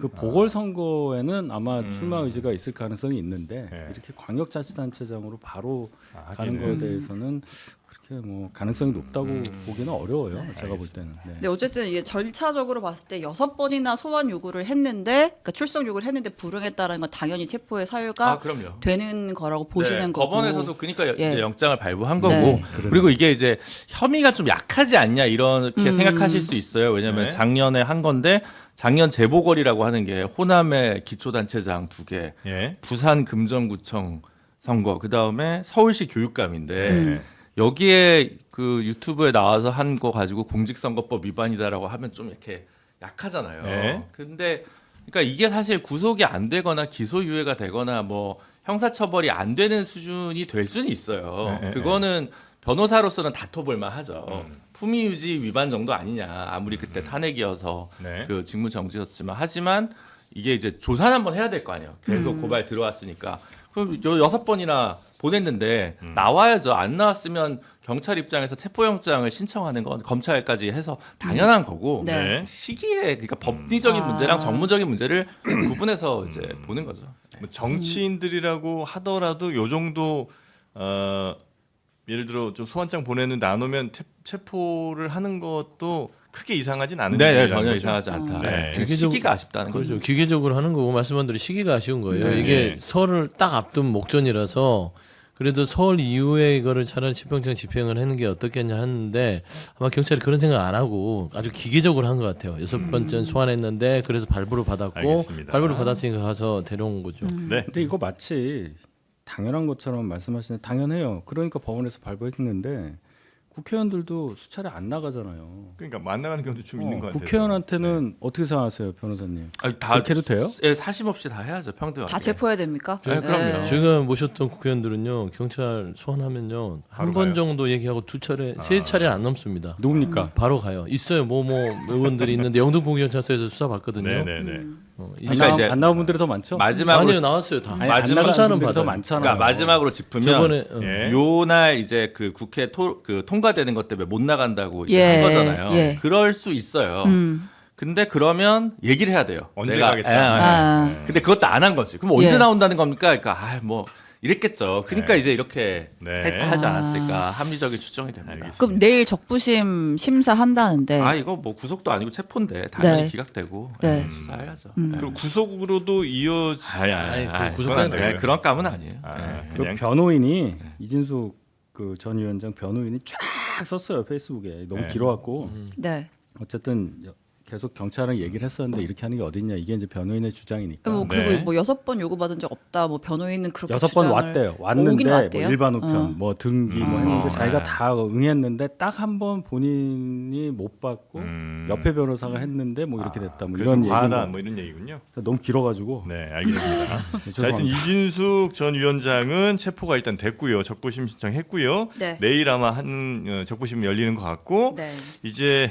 A: 그 보궐선거에는 아마 출마 의지가 있을 가능성이 있는데
E: 네.
A: 이렇게 광역자치단체장으로 바로 가는
E: 하기는.
A: 거에 대해서는 그렇게 뭐 가능성이 높다고 보기는 어려워요. 제가 볼 때는. 네.
D: 근데 어쨌든 이게 절차적으로 봤을 때 6번이나 소환 요구를 했는데, 그러니까 출석 요구를 했는데 불응했다라는 건 당연히 체포의 사유가
C: 아 그럼요.
D: 되는 거라고 보시는
C: 네,
D: 거고.
C: 법원에서도 그러니까
D: 예.
C: 이제 영장을 발부한 거고
D: 네.
C: 그리고 이게 이제 혐의가 좀 약하지 않냐 이렇게
D: 음.
C: 생각하실 수 있어요. 왜냐하면
E: 네.
C: 작년에 한 건데 작년 재보궐이라고 하는 게 호남의 기초단체장 2개,
E: 예.
C: 부산 금정구청 선거, 그 다음에 서울시 교육감인데
E: 네.
C: 여기에 그 유튜브에 나와서 한 거 가지고 공직선거법 위반이다라고 하면 좀 이렇게 약하잖아요.
E: 네.
C: 근데 그러니까 이게 사실 구속이 안 되거나 기소유예가 되거나 뭐 형사처벌이 안 되는 수준이 될 수는 있어요.
E: 네,
C: 그거는 변호사로서는 다퉈볼만 하죠. 품위유지 위반 정도 아니냐. 아무리 그때 탄핵이어서
E: 네.
C: 그 직무 정지였지만 하지만 이게 이제 조사는 한번 해야 될 거 아니에요. 계속 고발 들어왔으니까. 그럼 6번이나 보냈는데 나와야죠. 안 나왔으면 경찰 입장에서 체포영장을 신청하는 건 검찰까지 해서 당연한 거고
D: 네.
E: 네.
C: 시기에 그러니까 법리적인 문제랑 정무적인 문제를 구분해서 이제 보는 거죠.
E: 뭐 정치인들이라고 하더라도 요 정도 예를 들어 좀 소환장 보냈는데 안 오면 체포를 하는 것도 크게 이상하진 않은
C: 네,
E: 일이라는
C: 전혀
E: 거죠.
C: 이상하지 않다.
E: 네.
C: 네. 시기가 아쉽다는 거죠.
B: 그렇죠. 기계적으로 하는 거고 말씀한 대로 시기가 아쉬운 거예요.
E: 네.
B: 이게 설을 딱 앞둔 목전이라서 그래도 설 이후에 이거를 차라리 체포영장 집행을 하는 게 어떻겠냐 하는데 아마 경찰이 그런 생각 안 하고 아주 기계적으로 한 것 같아요. 6번째 소환했는데 그래서 발부를 받았고
E: 알겠습니다.
B: 발부를 받았으니까 가서 데려온 거죠.
E: 네.
A: 근데 이거 마치 당연한 것처럼 말씀하시는 당연해요. 그러니까 법원에서 발부했는데 국회의원들도 수차례 안 나가잖아요.
E: 그러니까 만나가는 경우도 좀 있는 것 같아요.
A: 국회의원한테는 어떻게 생각하세요, 변호사님?
C: 아니, 다
A: 그렇게 해도 돼요?
C: 예, 사심 없이 다 해야죠. 평등하게.
D: 다 체포해야 됩니까?
C: 네, 그럼요.
B: 제가 모셨던 국회의원들은요 경찰 소환하면요 한
E: 바로
B: 번
E: 가요?
B: 정도 얘기하고 2차례, 3차례 안 넘습니다.
A: 누굽니까?
B: 바로 가요. 있어요. 뭐 의원들이 있는데 영등포 경찰서에서 수사 받거든요.
E: 네네네.
C: 그러니까 이제
A: 안 나온 분들이 더 많죠?
C: 마지막으로
B: 아니요 나왔어요 다.
A: 아니, 안
C: 마지막
A: 나간
B: 수사는
A: 분들이 더
B: 받아요.
A: 많잖아요.
C: 그러니까 마지막으로 짚으면
B: 저번에
E: 예.
C: 요날 이제 그 국회 그 통과되는 것 때문에 못 나간다고 이제
D: 예,
C: 한 거잖아요.
D: 예.
C: 그럴 수 있어요.
D: 음.
C: 근데 그러면 얘기를 해야 돼요.
E: 언제
C: 내가-
E: 가겠다.
C: 예, 예.
D: 아.
C: 근데 그것도 안 한 거지. 그럼 언제
D: 예.
C: 나온다는 겁니까? 그러니까 뭐 이랬겠죠. 그러니까
E: 네.
C: 이제 이렇게
E: 네.
C: 하지 않았을까 합리적인 추정이 됩니다.
E: 알겠습니다.
D: 그럼 내일 적부심 심사한다는데.
C: 아 이거 뭐 구속도 아니고 체포인데 당연히
D: 네.
C: 기각되고
D: 네.
C: 수사해야죠.
E: 그리고 구속으로도 이어지.
B: 아니, 그 구속까지
E: 그건 안 돼요.
C: 그런 감은 아니에요.
E: 아,
C: 네.
A: 그
E: 그냥
A: 변호인이 이진숙 그 전 위원장 변호인이 쫙 썼어요 페이스북에 너무
E: 네.
A: 길어갖고
D: 네.
A: 어쨌든 계속 경찰랑 얘기를 했었는데 이렇게 하는 게 어딨냐 이게 이제 변호인의 주장이니까
D: 뭐
E: 네.
D: 그리고 뭐 6번 요구받은 적 없다. 뭐 변호인은 그렇게
A: 6번
D: 주장을
A: 왔대요.
D: 오긴
A: 왔는데 뭐
D: 왔대요?
A: 일반 우편,
D: 어.
A: 뭐 등기 뭐 했는데 자기가
C: 네.
A: 다 응했는데 딱 한 번 본인이 못 받고 옆에 변호사가 했는데 뭐 이렇게 됐다. 뭐
E: 이런
A: 이런
E: 과하다
A: 얘기
E: 뭐 이런 얘기군요.
A: 너무 길어가지고
E: 네, 알겠습니다. 자, 하여튼
A: 죄송합니다.
E: 이진숙 전 위원장은 체포가 일단 됐고요. 적부심 신청했고요.
D: 네.
E: 내일 아마 한 적부심 열리는 것 같고
D: 네.
E: 이제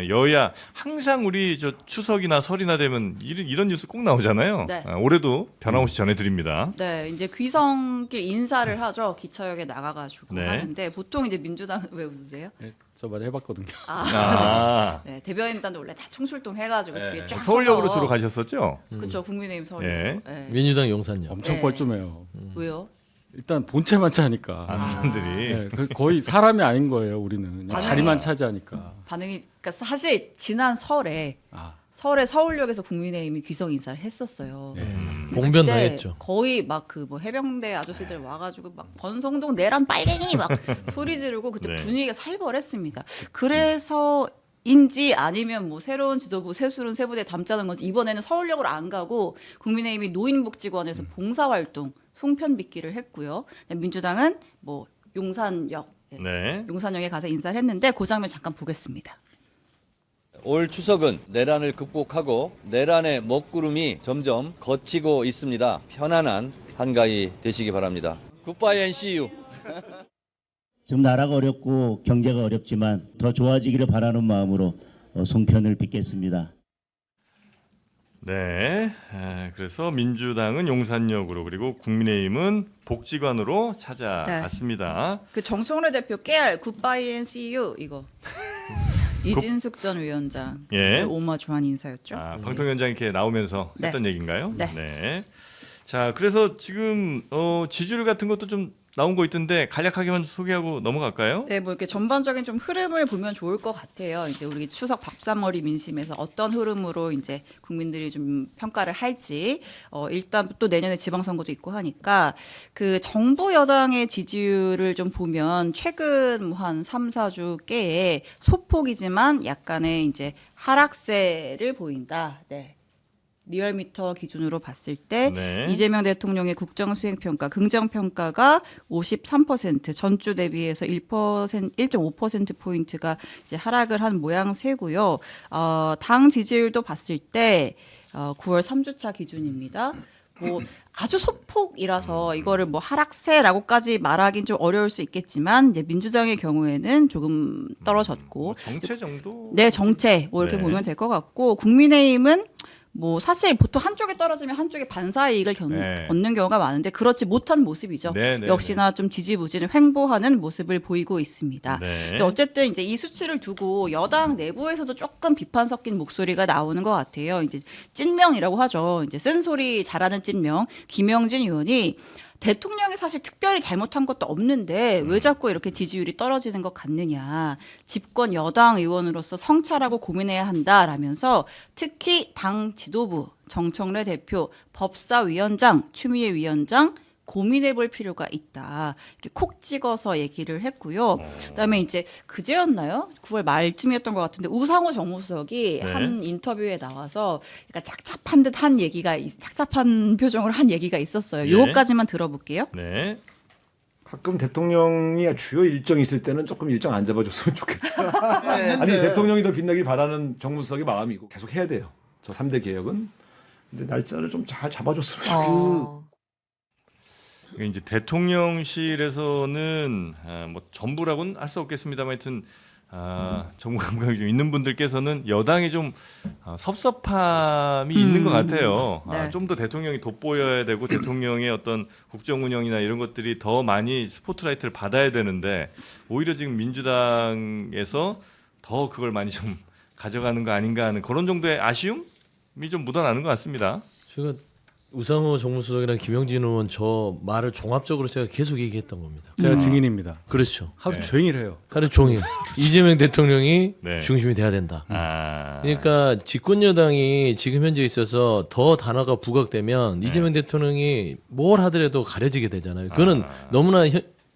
E: 여야 항상 우리 저 추석이나 설이나 되면 이런 뉴스 꼭 나오잖아요.
D: 네.
E: 올해도 변함없이 전해드립니다.
D: 네, 이제 귀성길 인사를 하죠. 기차역에 나가가지고
E: 네.
D: 하는데 보통 이제 민주당 왜 웃으세요?
A: 저번에 해봤거든요.
E: 아,
D: 네, 대변인단도 원래 다 총출동 해가지고
C: 네.
D: 뒤에 쫙
E: 서울역으로
D: 서서.
E: 주로 가셨었죠?
D: 그렇죠, 국민의힘 서울역.
E: 예.
D: 네.
B: 민주당 용산역.
A: 엄청
D: 네.
A: 뻘쭘해요.
D: 왜요?
A: 일단 본체만 차니까
E: 사람들이
A: 네, 거의 사람이 아닌 거예요. 우리는 그냥
D: 반응이-
A: 자리만 차지하니까.
D: 반응이 그러니까 사실 지난 설에
A: 아,
D: 서울역에서 국민의힘이 귀성 인사를 했었어요.
A: 네.
D: 근데
B: 봉변
D: 그때
B: 당했죠.
D: 거의 막 그 뭐 해병대 아저씨들 와가지고 막 권성동 내란 빨갱이 막 소리 지르고 그때
E: 네.
D: 분위기가 살벌했습니다. 그래서 인지 아니면 뭐 새로운 지도부 새술은 세부대 담자는 건지 이번에는 서울역으로 안 가고 국민의힘이 노인복지관에서 봉사활동 송편빚기를 했고요. 민주당은 뭐 용산역
E: 네.
D: 용산역에 가서 인사를 했는데 그 장면 잠깐 보겠습니다.
G: 올 추석은 내란을 극복하고 내란의 먹구름이 점점 걷히고 있습니다. 편안한 한가위 되시기 바랍니다. 굿바이 and see you.
H: 지금 나라가 어렵고 경제가 어렵지만 더 좋아지기를 바라는 마음으로 송편을 빚겠습니다.
E: 네. 그래서 민주당은 용산역으로 그리고 국민의힘은 복지관으로 찾아갔습니다.
D: 그 정청래 대표 깨알 굿바이 앤 씨유 이거 이진숙 전 위원장
E: 예.
D: 오마주한 인사였죠.
E: 방통위원장이 이렇게 나오면서
D: 네.
E: 했던 얘기인가요?
D: 네.
E: 자, 그래서 지금 지지율 같은 것도 좀 나온 거 있던데 간략하게만 소개하고 넘어갈까요?
D: 네, 뭐 이렇게 전반적인 좀 흐름을 보면 좋을 것 같아요. 이제 우리 추석 밥상머리 민심에서 어떤 흐름으로 이제 국민들이 좀 평가를 할지. 일단 또 내년에 지방선거도 있고 하니까 그 정부 여당의 지지율을 좀 보면 최근 뭐 한 3, 4주 께에 소폭이지만 약간의 이제 하락세를 보인다. 네. 리얼미터 기준으로 봤을 때
E: 네.
D: 이재명 대통령의 국정수행평가, 긍정평가가 53%, 전주 대비해서 1.5%포인트가 이제 하락을 한 모양새고요. 당 지지율도 봤을 때 9월 3주차 기준입니다. 뭐 아주 소폭이라서 이거를 뭐 하락세라고까지 말하긴 좀 어려울 수 있겠지만 이제 민주당의 경우에는 조금 떨어졌고
E: 정체 정도?
D: 네, 정체 뭐 이렇게
E: 네.
D: 보면 될 것 같고 국민의힘은 뭐 사실 보통 한쪽에 떨어지면 한쪽에 반사의 이익을
E: 네.
D: 얻는 경우가 많은데 그렇지 못한 모습이죠.
E: 네, 네,
D: 역시나 좀 지지부진을 횡보하는 모습을 보이고 있습니다.
E: 네.
D: 근데 어쨌든 이제 이 수치를 두고 여당 내부에서도 조금 비판 섞인 목소리가 나오는 것 같아요. 이제 찐명이라고 하죠. 이제 쓴소리 잘하는 찐명 김영진 의원이 대통령이 사실 특별히 잘못한 것도 없는데 왜 자꾸 이렇게 지지율이 떨어지는 것 같느냐. 집권 여당 의원으로서 성찰하고 고민해야 한다라면서 특히 당 지도부, 정청래 대표, 법사위원장, 추미애 위원장 고민해 볼 필요가 있다. 이렇게 콕 찍어서 얘기를 했고요. 그다음에 이제 그제였나요? 9월 말쯤이었던 것 같은데 우상호 정무수석이
E: 네.
D: 한 인터뷰에 나와서 약간 착잡한 듯한 얘기가 착잡한 표정으로 한 얘기가 있었어요.
E: 예.
D: 요거까지만 들어볼게요.
E: 네.
I: 가끔 대통령이 주요 일정이 있을 때는 조금 일정 안 잡아줬으면 좋겠어. 아니 대통령이 더 빛나길 바라는 정무수석의 마음이고 계속 해야 돼요. 저 3대 개혁은. 근데 날짜를 좀 잘 잡아줬으면 좋겠어.
E: 이제 대통령실에서는 뭐 전부라고는 할 수 없겠습니다만 하여튼 정부 감각이 좀 있는 분들께서는 여당이 좀 섭섭함이 있는 것 같아요.
D: 네.
E: 좀 더 대통령이 돋보여야 되고 대통령의 어떤 국정 운영이나 이런 것들이 더 많이 스포트라이트를 받아야 되는데 오히려 지금 민주당에서 더 그걸 많이 좀 가져가는 거 아닌가 하는 그런 정도의 아쉬움이 좀 묻어나는 것 같습니다.
B: 제가 우상호 정무수석이랑 김영진 의원 저 말을 종합적으로 제가 계속 얘기했던 겁니다.
A: 제가 증인입니다.
B: 그렇죠.
A: 하루 종일 해요.
B: 하루 종일 이재명 대통령이
E: 네.
B: 중심이 돼야 된다.
E: 아.
B: 그러니까 집권 여당이 지금 현재 있어서 더 단어가 부각되면 이재명 대통령이 뭘 하더라도 가려지게 되잖아요. 그거는 너무나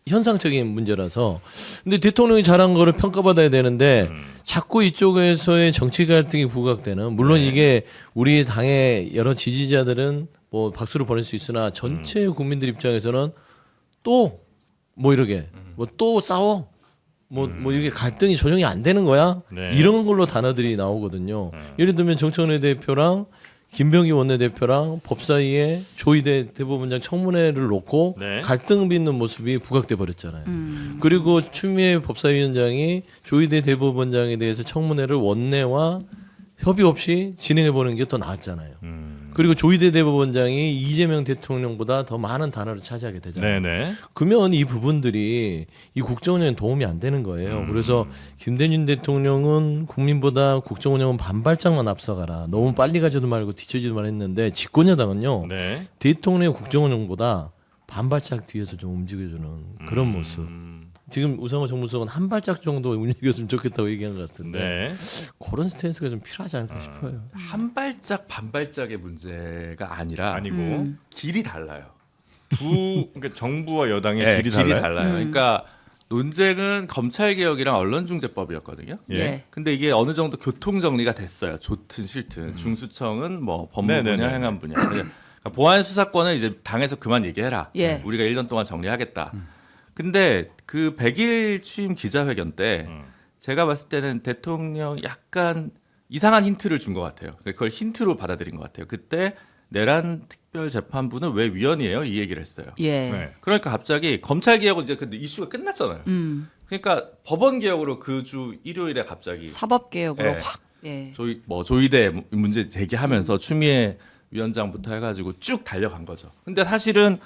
B: 현상적인 문제라서. 근데 대통령이 잘한 거를 평가받아야 되는데 자꾸 이쪽에서의 정치 갈등이 부각되는. 물론 이게 우리 당의 여러 지지자들은 뭐 박수를 보낼 수 있으나 전체 국민들 입장에서는 또 뭐 이렇게 뭐 또 싸워 뭐 이게 갈등이 조정이 안 되는 거야
E: 네.
B: 이런 걸로 단어들이 나오거든요. 예를 들면 정청래 대표랑 김병기 원내대표랑 법사위에 조희대 대법원장 청문회를 놓고
E: 네.
B: 갈등 빚는 모습이 부각돼 버렸잖아요. 그리고 추미애 법사위원장이 조희대 대법원장에 대해서 청문회를 원내와 협의 없이 진행해 보는 게 더 나았잖아요. 그리고 조희대 대법원장이 이재명 대통령보다 더 많은 단어를 차지하게 되잖아요.
E: 네네.
B: 그러면 이 부분들이 이 국정운영에 도움이 안 되는 거예요. 그래서 김대중 대통령은 국민보다 국정운영은 반발짝만 앞서가라. 너무 빨리 가지도 말고 뒤처지도 말 했는데 집권여당은요.
E: 네.
B: 대통령의 국정운영보다 반발짝 뒤에서 좀 움직여주는 그런 모습. 지금 우상호 정무수석은 한 발짝 정도 움직였으면 좋겠다고 얘기한 것 같은데
E: 네.
B: 그런 스탠스가 좀 필요하지 않을까 싶어요.
C: 한 발짝 반발짝의 문제가 아니라
E: 아니고
C: 길이 달라요.
E: 그러니까 정부와 여당의
C: 네,
E: 길이
C: 길이
E: 달라요.
C: 달라요. 그러니까 논쟁은 검찰 개혁이랑 언론중재법이었거든요.
E: 예.
C: 근데 이게 어느 정도 교통 정리가 됐어요. 좋든 싫든 중수청은 뭐 법무 분야,
E: 네네네.
C: 행안 분야. 그러니까 보안 수사권은 이제 당에서 그만 얘기해라.
D: 예.
C: 우리가 1년 동안 정리하겠다. 근데 그 100일 취임 기자회견 때 제가 봤을 때는 대통령 약간 이상한 힌트를 준 것 같아요. 그걸 힌트로 받아들인 것 같아요. 그때 내란 특별 재판부는 왜 위헌이에요? 이 얘기를 했어요.
D: 예.
E: 네.
C: 그러니까 갑자기 검찰 개혁은 이제 그 이슈가 끝났잖아요. 그러니까 법원 개혁으로 그 주 일요일에 갑자기
D: 사법 개혁으로
C: 예.
D: 확. 예.
C: 조의대 문제 제기하면서 추미애 위원장부터 해가지고 쭉 달려간 거죠. 근데 사실은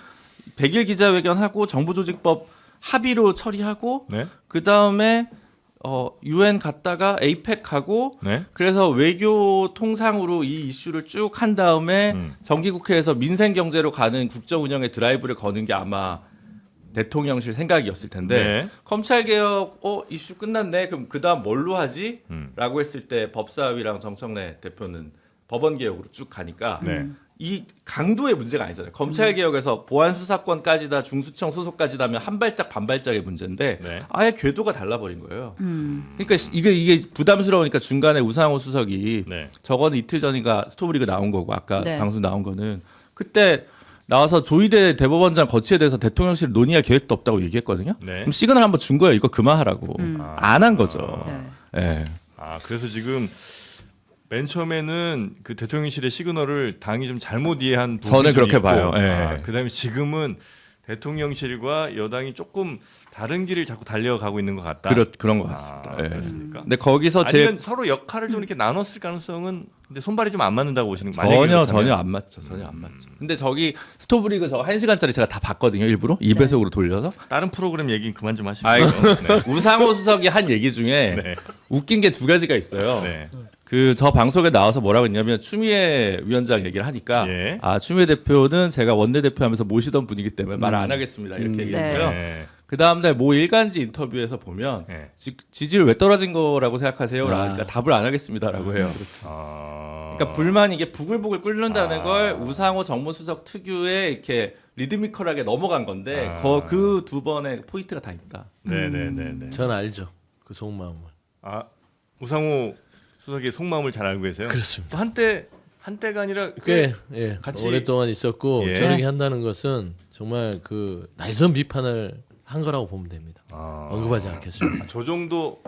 C: 100일 기자회견하고 정부조직법 합의로 처리하고
E: 네.
C: 그 다음에 UN 갔다가 에이펙 가고
E: 네.
C: 그래서 외교 통상으로 이 이슈를 쭉 한 다음에 정기국회에서 민생 경제로 가는 국정 운영의 드라이브를 거는 게 아마 대통령실 생각이었을 텐데
E: 네.
C: 검찰 개혁 이슈 끝났네. 그럼 그다음 뭘로 하지? 라고 했을 때 법사위랑 정청래 대표는 법원 개혁으로 쭉 가니까
E: 네.
C: 이 강도의 문제가 아니잖아요. 검찰 개혁에서 보안 수사권까지 다 중수청 소속까지 하면 한 발짝 반발짝의 문제인데
E: 네.
C: 아예 궤도가 달라버린 거예요. 그러니까 이게 부담스러우니까 중간에 우상호 수석이
E: 네.
C: 저거는 이틀 전인가 스토브리그 나온 거고 아까
D: 네.
C: 방송 나온 거는 그때 나와서 조희대 대법원장 거치에 대해서 대통령실 논의할 계획도 없다고 얘기했거든요.
E: 네.
C: 그럼 시그널 한번 준 거예요. 이거 그만하라고. 안 한 거죠.
D: 네.
C: 예.
E: 그래서 지금 맨 처음에는 그 대통령실의 시그널을 당이 좀 잘못 이해한 부분이
C: 저는
E: 좀
C: 그렇게
E: 있고,
C: 봐요. 예.
E: 그다음에 지금은 대통령실과 여당이 조금 다른 길을 자꾸 달려가고 있는 것 같다.
C: 그런 것 같습니다. 예.
E: 그렇습니까?
C: 근데 거기서
E: 아니면 서로 역할을 좀 이렇게 나눴을 가능성은 근데 손발이 좀 안 맞는다고 보시는 거예요?
C: 전혀 안 맞죠. 전혀 안 맞죠. 근데 저기 스토브리그 저거 1시간짜리 제가 다 봤거든요. 일부러 2배속으로 돌려서.
E: 다른 프로그램 얘기 그만 좀 하시고.
C: 아이고. 우상호 수석이 한 얘기 중에
E: 네.
C: 웃긴 게 두 가지가 있어요.
E: 네.
C: 그 저 방송에 나와서 뭐라고 했냐면 추미애 위원장 얘기를 하니까
E: 예.
C: 추미애 대표는 제가 원내대표 하면서 모시던 분이기 때문에 말을 안 하겠습니다. 이렇게 얘기했고요.
E: 네.
C: 그 다음날 모 일간지 인터뷰에서 보면
E: 네.
C: 지지율 왜 떨어진 거라고 생각하세요? 라니까 답을 안 하겠습니다라고 해요. 그러니까 불만이 이게 부글부글 끓는다는 걸 우상호 정무수석 특유의 이렇게 리드미컬하게 넘어간 건데 그 두 번의 포인트가 다 있다.
E: 네네네.
B: 전 알죠. 그 속마음을.
E: 우상호 수석의 속마음을 잘 알고 계세요.
B: 그렇습니다.
E: 또 한때가 아니라
B: 꽤
E: 같이-
B: 오랫동안 있었고
E: 예.
B: 저렇게 한다는 것은 정말 그 날선 비판을 한 거라고 보면 됩니다. 언급하지 않겠습니다.
E: 저 정도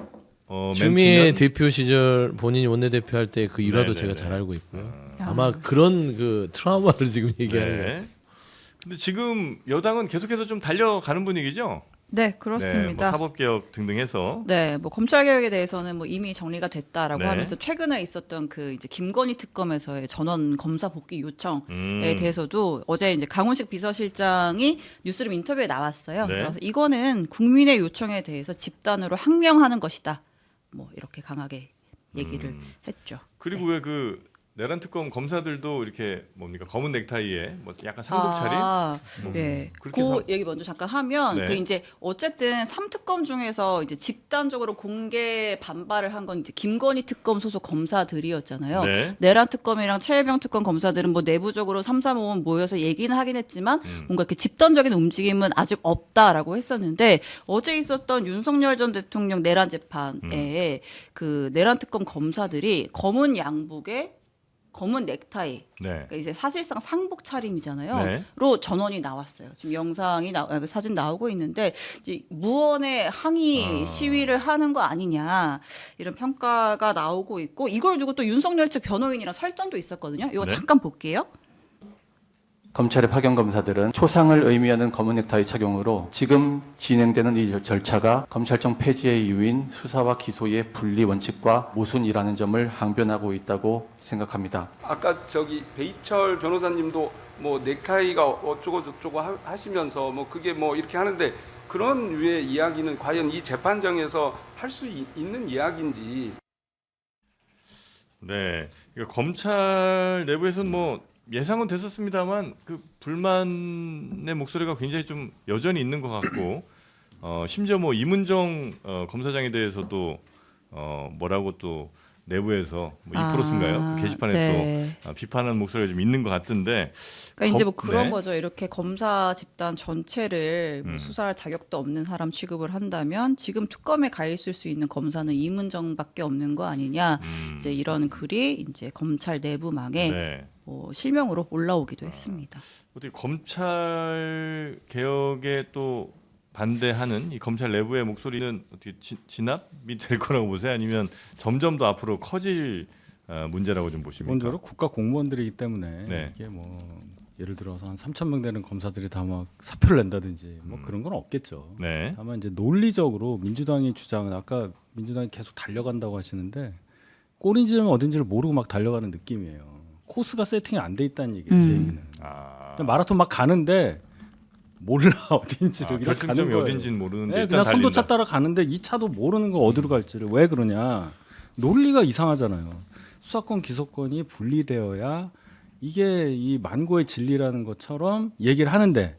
B: 추미애
E: 멘트면-
B: 대표 시절 본인이 원내대표 할 때 그 일화도
E: 네네네.
B: 제가 잘 알고 있고요. 아마 그런 그 트라우마를 지금 얘기하는 거예요.
E: 네. 근데 지금 여당은 계속해서 좀 달려가는 분위기죠.
D: 네,
E: 네,
D: 그렇습니다.
E: 뭐 사법개혁 등등 해서.
D: 네, 뭐 검찰 개혁에 대해서는 뭐 이미 정리가 됐다라고
E: 네.
D: 하면서 최근에 있었던 그 이제 김건희 특검에서의 전원 검사 복귀 요청에 대해서도 어제 이제 강훈식 비서실장이 뉴스룸 인터뷰에 나왔어요.
E: 네.
D: 그래서 이거는 국민의 요청에 대해서 집단으로 항명하는 것이다. 뭐 이렇게 강하게 얘기를 했죠.
E: 그리고 왜 그 내란 특검 검사들도 이렇게 뭡니까 검은 넥타이에 뭐 약간 상복 차림?
D: 예.
E: 그렇게
D: 그
E: 해서-
D: 얘기 먼저 잠깐 하면
E: 네.
D: 그 이제 어쨌든 3특검 중에서 이제 집단적으로 공개 반발을 한 건 이제 김건희 특검 소속 검사들이었잖아요.
E: 네.
D: 내란 특검이랑 최혜병 특검 검사들은 뭐 내부적으로 335원 모여서 얘기는 하긴 했지만 뭔가 이렇게 집단적인 움직임은 아직 없다라고 했었는데 어제 있었던 윤석열 전 대통령 내란 재판에 그 내란 특검 검사들이 검은 양복에 검은 넥타이,
E: 네.
D: 그러니까 이제 사실상 상복 차림이잖아요.
E: 네.
D: 로 전원이 나왔어요. 지금 영상이 사진 나오고 있는데 이제 무언의 항의 시위를 하는 거 아니냐 이런 평가가 나오고 있고 이걸 두고 또 윤석열 측 변호인이랑 설전도 있었거든요. 이거
E: 네.
D: 잠깐 볼게요.
J: 검찰의 파견 검사들은 초상을 의미하는 검은 넥타이 착용으로 지금 진행되는 이 절차가 검찰청 폐지의 이유인 수사와 기소의 분리 원칙과 모순이라는 점을 항변하고 있다고 생각합니다.
K: 아까 배이철 변호사님도 뭐 넥타이가 어쩌고 저쩌고 하시면서 뭐 그게 뭐 이렇게 하는데 그런 류의 이야기는 과연 이 재판정에서 할 수 있는 이야기인지.
E: 네. 그러니까 검찰 내부에서는 뭐 예상은 됐었습니다만 그 불만의 목소리가 굉장히 좀 여전히 있는 것 같고 심지어 뭐 이문정 검사장에 대해서도 뭐라고 또 내부에서 뭐 2%인가요? 그 게시판에
D: 네.
E: 또 비판하는 목소리가 좀 있는 것 같은데.
D: 그러니까 이제 뭐 그런
E: 네.
D: 거죠. 이렇게 검사 집단 전체를 뭐 수사할 자격도 없는 사람 취급을 한다면 지금 특검에 가 있을 수 있는 검사는 이문정밖에 없는 거 아니냐. 이제 이런 글이 이제 검찰 내부망에
E: 네.
D: 실명으로 올라오기도 했습니다.
E: 어떻게 검찰 개혁에 또 반대하는 이 검찰 내부의 목소리는 어떻게 진압이 될 거라고 보세요? 아니면 점점 더 앞으로 커질 문제라고 좀 보십니까?
A: 기본적으로 국가 공무원들이기 때문에
E: 네.
A: 이게 뭐 예를 들어서 한 3,000명 되는 검사들이 다 막 사표를 낸다든지 뭐 그런 건 없겠죠.
E: 네.
A: 다만 이제 논리적으로 민주당이 주장은 아까 민주당이 계속 달려간다고 하시는데 꼬리지면 어딘지를 모르고 막 달려가는 느낌이에요. 코스가 세팅이 안 돼 있다는 얘기예요. 제 얘기는. 그냥 마라톤 막 가는데 몰라 어딘지를 그냥 가는
E: 결승점이
A: 거예요.
E: 어딘지는 모르는데
A: 네,
E: 일단
A: 그냥 선도
E: 달린다.
A: 차 따라 가는데 이 차도 모르는 거 어디로 갈지를. 왜 그러냐? 논리가 이상하잖아요. 수사권 기소권이 분리되어야 이게 이 만고의 진리라는 것처럼 얘기를 하는데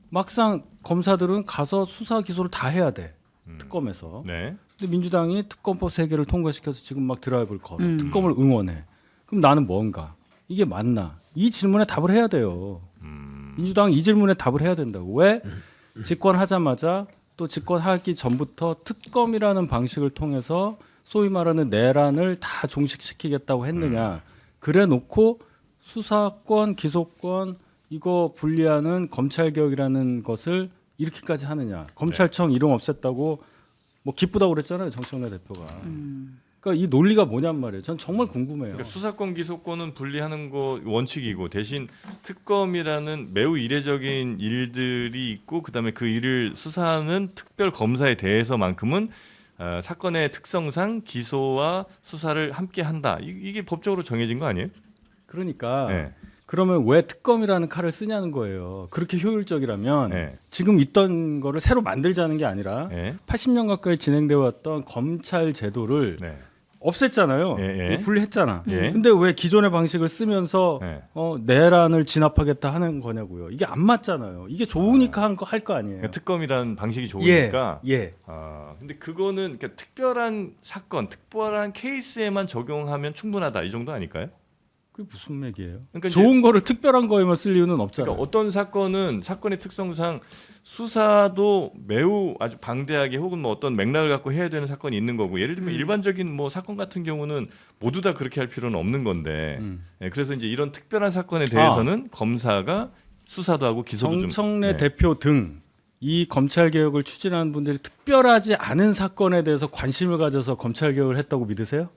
A: 막상 검사들은 가서 수사 기소를 다 해야 돼. 특검에서.
E: 네.
A: 근데 민주당이 특검법 3개를 통과시켜서 지금 막 드라이브를 걸어. 특검을 응원해. 그럼 나는 뭔가? 이게 맞나? 이 질문에 답을 해야 돼요. 민주당은 이 질문에 답을 해야 된다고. 왜 집권하자마자 또 집권하기 전부터 특검이라는 방식을 통해서 소위 말하는 내란을 다 종식시키겠다고 했느냐. 그래 놓고 수사권, 기소권 이거 분리하는 검찰개혁이라는 것을 이렇게까지 하느냐. 검찰청 이름 없앴다고 뭐 기쁘다고 그랬잖아요. 정청래 대표가. 그러니까 이 논리가 뭐냔 말이에요. 전 정말 궁금해요.
E: 그러니까 수사권 기소권은 분리하는 거 원칙이고 대신 특검이라는 매우 이례적인 일들이 있고 그다음에 그 일을 수사하는 특별 검사에 대해서만큼은 사건의 특성상 기소와 수사를 함께 한다. 이게 법적으로 정해진 거 아니에요?
A: 그러니까
E: 네.
A: 그러면 왜 특검이라는 칼을 쓰냐는 거예요. 그렇게 효율적이라면
E: 네.
A: 지금 있던 거를 새로 만들자는 게 아니라
E: 네.
A: 80년 가까이 진행되어 왔던 검찰 제도를
E: 네.
A: 없앴잖아요.
E: 예, 예.
A: 분리했잖아.
E: 예.
A: 근데 왜 기존의 방식을 쓰면서
E: 네.
A: 내란을 진압하겠다 하는 거냐고요. 이게 안 맞잖아요. 이게 좋으니까 할 거 아니에요.
E: 그러니까 특검이라는 방식이 좋으니까.
A: 예.
E: 근데 그거는 그러니까 특별한 사건, 특별한 케이스에만 적용하면 충분하다 이 정도 아닐까요?
A: 그게 무슨 얘기예요?
E: 그러니까
A: 좋은 거를 특별한 거에만 쓸 이유는 없잖아요.
E: 그러니까 어떤 사건은 사건의 특성상 수사도 매우 아주 방대하게 혹은 뭐 어떤 맥락을 갖고 해야 되는 사건이 있는 거고 예를 들면 일반적인 뭐 사건 같은 경우는 모두 다 그렇게 할 필요는 없는 건데 그래서 이제 이런 특별한 사건에 대해서는 검사가 수사도 하고 기소도
A: 정청래
E: 네.
A: 대표 등 이 검찰 개혁을 추진하는 분들이 특별하지 않은 사건에 대해서 관심을 가져서 검찰 개혁을 했다고 믿으세요?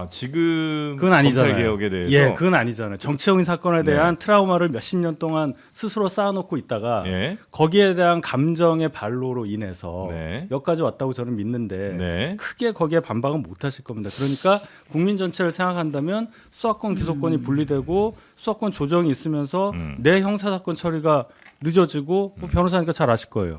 E: 지금
A: 그건 아니잖아요.
E: 검찰 개혁에 대해서
A: 예, 그건 아니잖아요. 정치적인 사건에 대한 트라우마를 몇십 년 동안 스스로 쌓아놓고 있다가
E: 예.
A: 거기에 대한 감정의 발로로 인해서
E: 네.
A: 여기까지 왔다고 저는 믿는데
E: 네.
A: 크게 거기에 반박은 못 하실 겁니다. 그러니까 국민 전체를 생각한다면 수사권 기소권이 분리되고 수사권 조정이 있으면서 내 형사사건 처리가 늦어지고 뭐 변호사니까 잘 아실 거예요.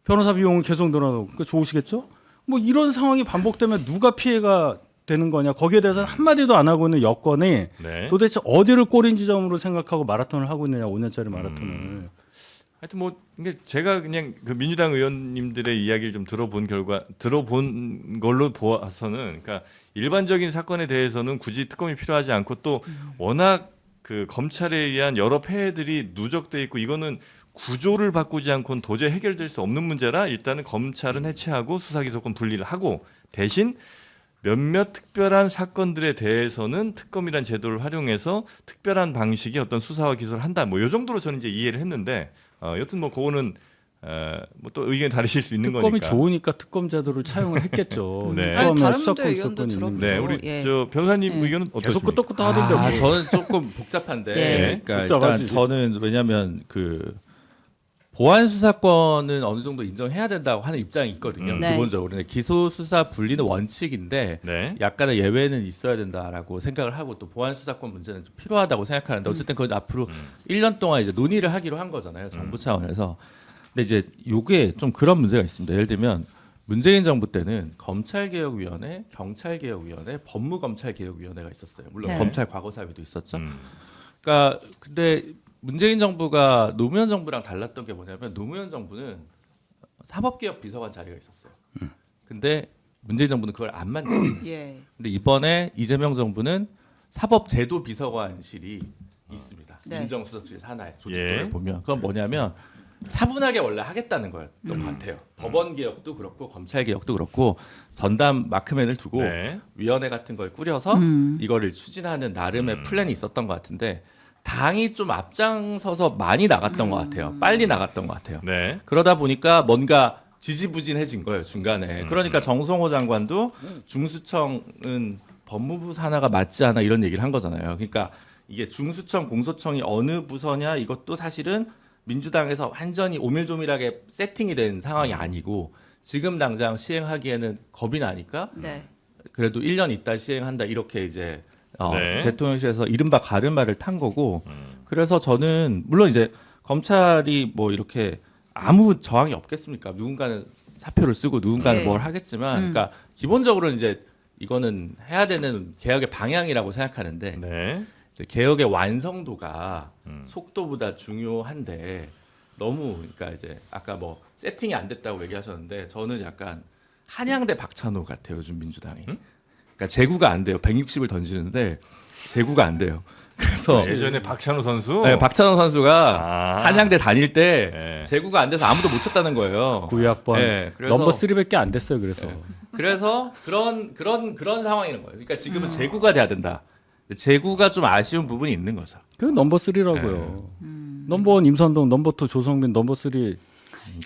A: 변호사 비용은 계속 늘어나고 그러니까 좋으시겠죠? 뭐 이런 상황이 반복되면 누가 피해가 되는 거냐 거기에 대해서는 한마디도 안 하고 있는 여권이
E: 네.
A: 도대체 어디를 꼬린 지점으로 생각하고 마라톤을 하고 있느냐 5년짜리 마라톤을.
E: 하여튼 뭐 이게 제가 그냥 그 민주당 의원님들의 이야기를 좀 들어본 걸로 보아서는 그러니까 일반적인 사건에 대해서는 굳이 특검이 필요하지 않고 또 워낙 그 검찰에 의한 여러 폐해들이 누적돼 있고 이거는 구조를 바꾸지 않고는 도저히 해결될 수 없는 문제라 일단은 검찰은 해체하고 수사기소권 분리를 하고 대신 몇몇 특별한 사건들에 대해서는 특검이란 제도를 활용해서 특별한 방식의 어떤 수사와 기소를 한다. 뭐 이 정도로 저는 이제 이해를 했는데 여튼 뭐 그거는 뭐 또 의견이 다르실 수 있는
A: 특검이
E: 거니까.
A: 좋으니까 특검 제도를 차용을 했겠죠.
E: 네.
D: 아니,
A: 특검에
D: 다른
A: 수사권
D: 분들 의견도
A: 기소권이 있는데.
E: 네,
D: 들어보죠.
E: 우리
D: 예.
E: 저 변호사님
D: 네.
E: 의견은
A: 계속
E: 어떠십니까?
A: 끄떡끄떡 하던데 뭐.
C: 저는 조금 복잡한데
D: 예.
C: 그러니까
A: 복잡하지.
C: 일단 저는 왜냐하면 그 보안 수사권은 어느 정도 인정해야 된다고 하는 입장이 있거든요.
D: 네.
C: 기본적으로 근데 기소 수사 분리는 원칙인데
E: 네.
C: 약간의 예외는 있어야 된다라고 생각을 하고 또 보안 수사권 문제는 좀 필요하다고 생각하는데 어쨌든 그건 앞으로 1년 동안 이제 논의를 하기로 한 거잖아요. 정부 차원에서. 근데 이제 요게 좀 그런 문제가 있습니다. 예를 들면 문재인 정부 때는 검찰개혁위원회, 경찰개혁위원회, 법무검찰개혁위원회가 있었어요. 물론
D: 네.
C: 검찰 과거사위도 있었죠. 그러니까 근데 문재인 정부가 노무현 정부랑 달랐던 게 뭐냐면 노무현 정부는 사법개혁 비서관 자리가 있었어요. 근데 문재인 정부는 그걸 안 만들었어요.
D: 예.
C: 근데 이번에 이재명 정부는 사법제도 비서관실이 있습니다.
D: 네.
C: 민정수석실 산하에 조직도를
E: 예.
C: 보면 그건 뭐냐면 차분하게 원래 하겠다는 거였던 것 같아요. 법원 개혁도 그렇고 검찰 개혁도 그렇고 전담 마크맨을 두고
E: 네.
C: 위원회 같은 걸 꾸려서 이거를 추진하는 나름의 플랜이 있었던 것 같은데 당이 좀 앞장서서 많이 나갔던 것 같아요. 빨리 나갔던 것 같아요.
E: 네.
C: 그러다 보니까 뭔가 지지부진해진 거예요 중간에. 그러니까 정성호 장관도 중수청은 법무부 산하가 맞지 않아 이런 얘기를 한 거잖아요. 그러니까 이게 중수청, 공소청이 어느 부서냐 이것도 사실은 민주당에서 완전히 오밀조밀하게 세팅이 된 상황이 아니고 지금 당장 시행하기에는 겁이 나니까
D: 네.
C: 그래도 1년 있다 시행한다 이렇게 이제
E: 네.
C: 대통령실에서 이른바 가르마를 탄 거고 그래서 저는 물론 이제 검찰이 뭐 이렇게 아무 저항이 없겠습니까? 누군가는 사표를 쓰고 누군가는
D: 네.
C: 뭘 하겠지만 그러니까 기본적으로는 이제 이거는 해야 되는 개혁의 방향이라고 생각하는데
E: 네.
C: 이제 개혁의 완성도가 속도보다 중요한데 너무 그러니까 이제 아까 뭐 세팅이 안 됐다고 얘기하셨는데 저는 약간 한양대 박찬호 같아요 요즘 민주당이. 그러니까 제구가 안 돼요. 160을 던지는데 제구가 안 돼요. 그래서
E: 예전에 박찬호 선수.
C: 네, 박찬호 선수가
E: 아.
C: 한양대 다닐 때
E: 네.
C: 제구가 안 돼서 아무도 못 쳤다는 거예요.
A: 9학번
C: 네, 그래서-
A: 넘버 3밖에 안 됐어요. 그래서
C: 그래서 그런 상황인 거예요. 그러니까 지금은 제구가 돼야 된다. 제구가 좀 아쉬운 부분이 있는 거죠.
A: 그 넘버 3라고요. 넘버 1 임선동, 넘버 2 조성민, 넘버 3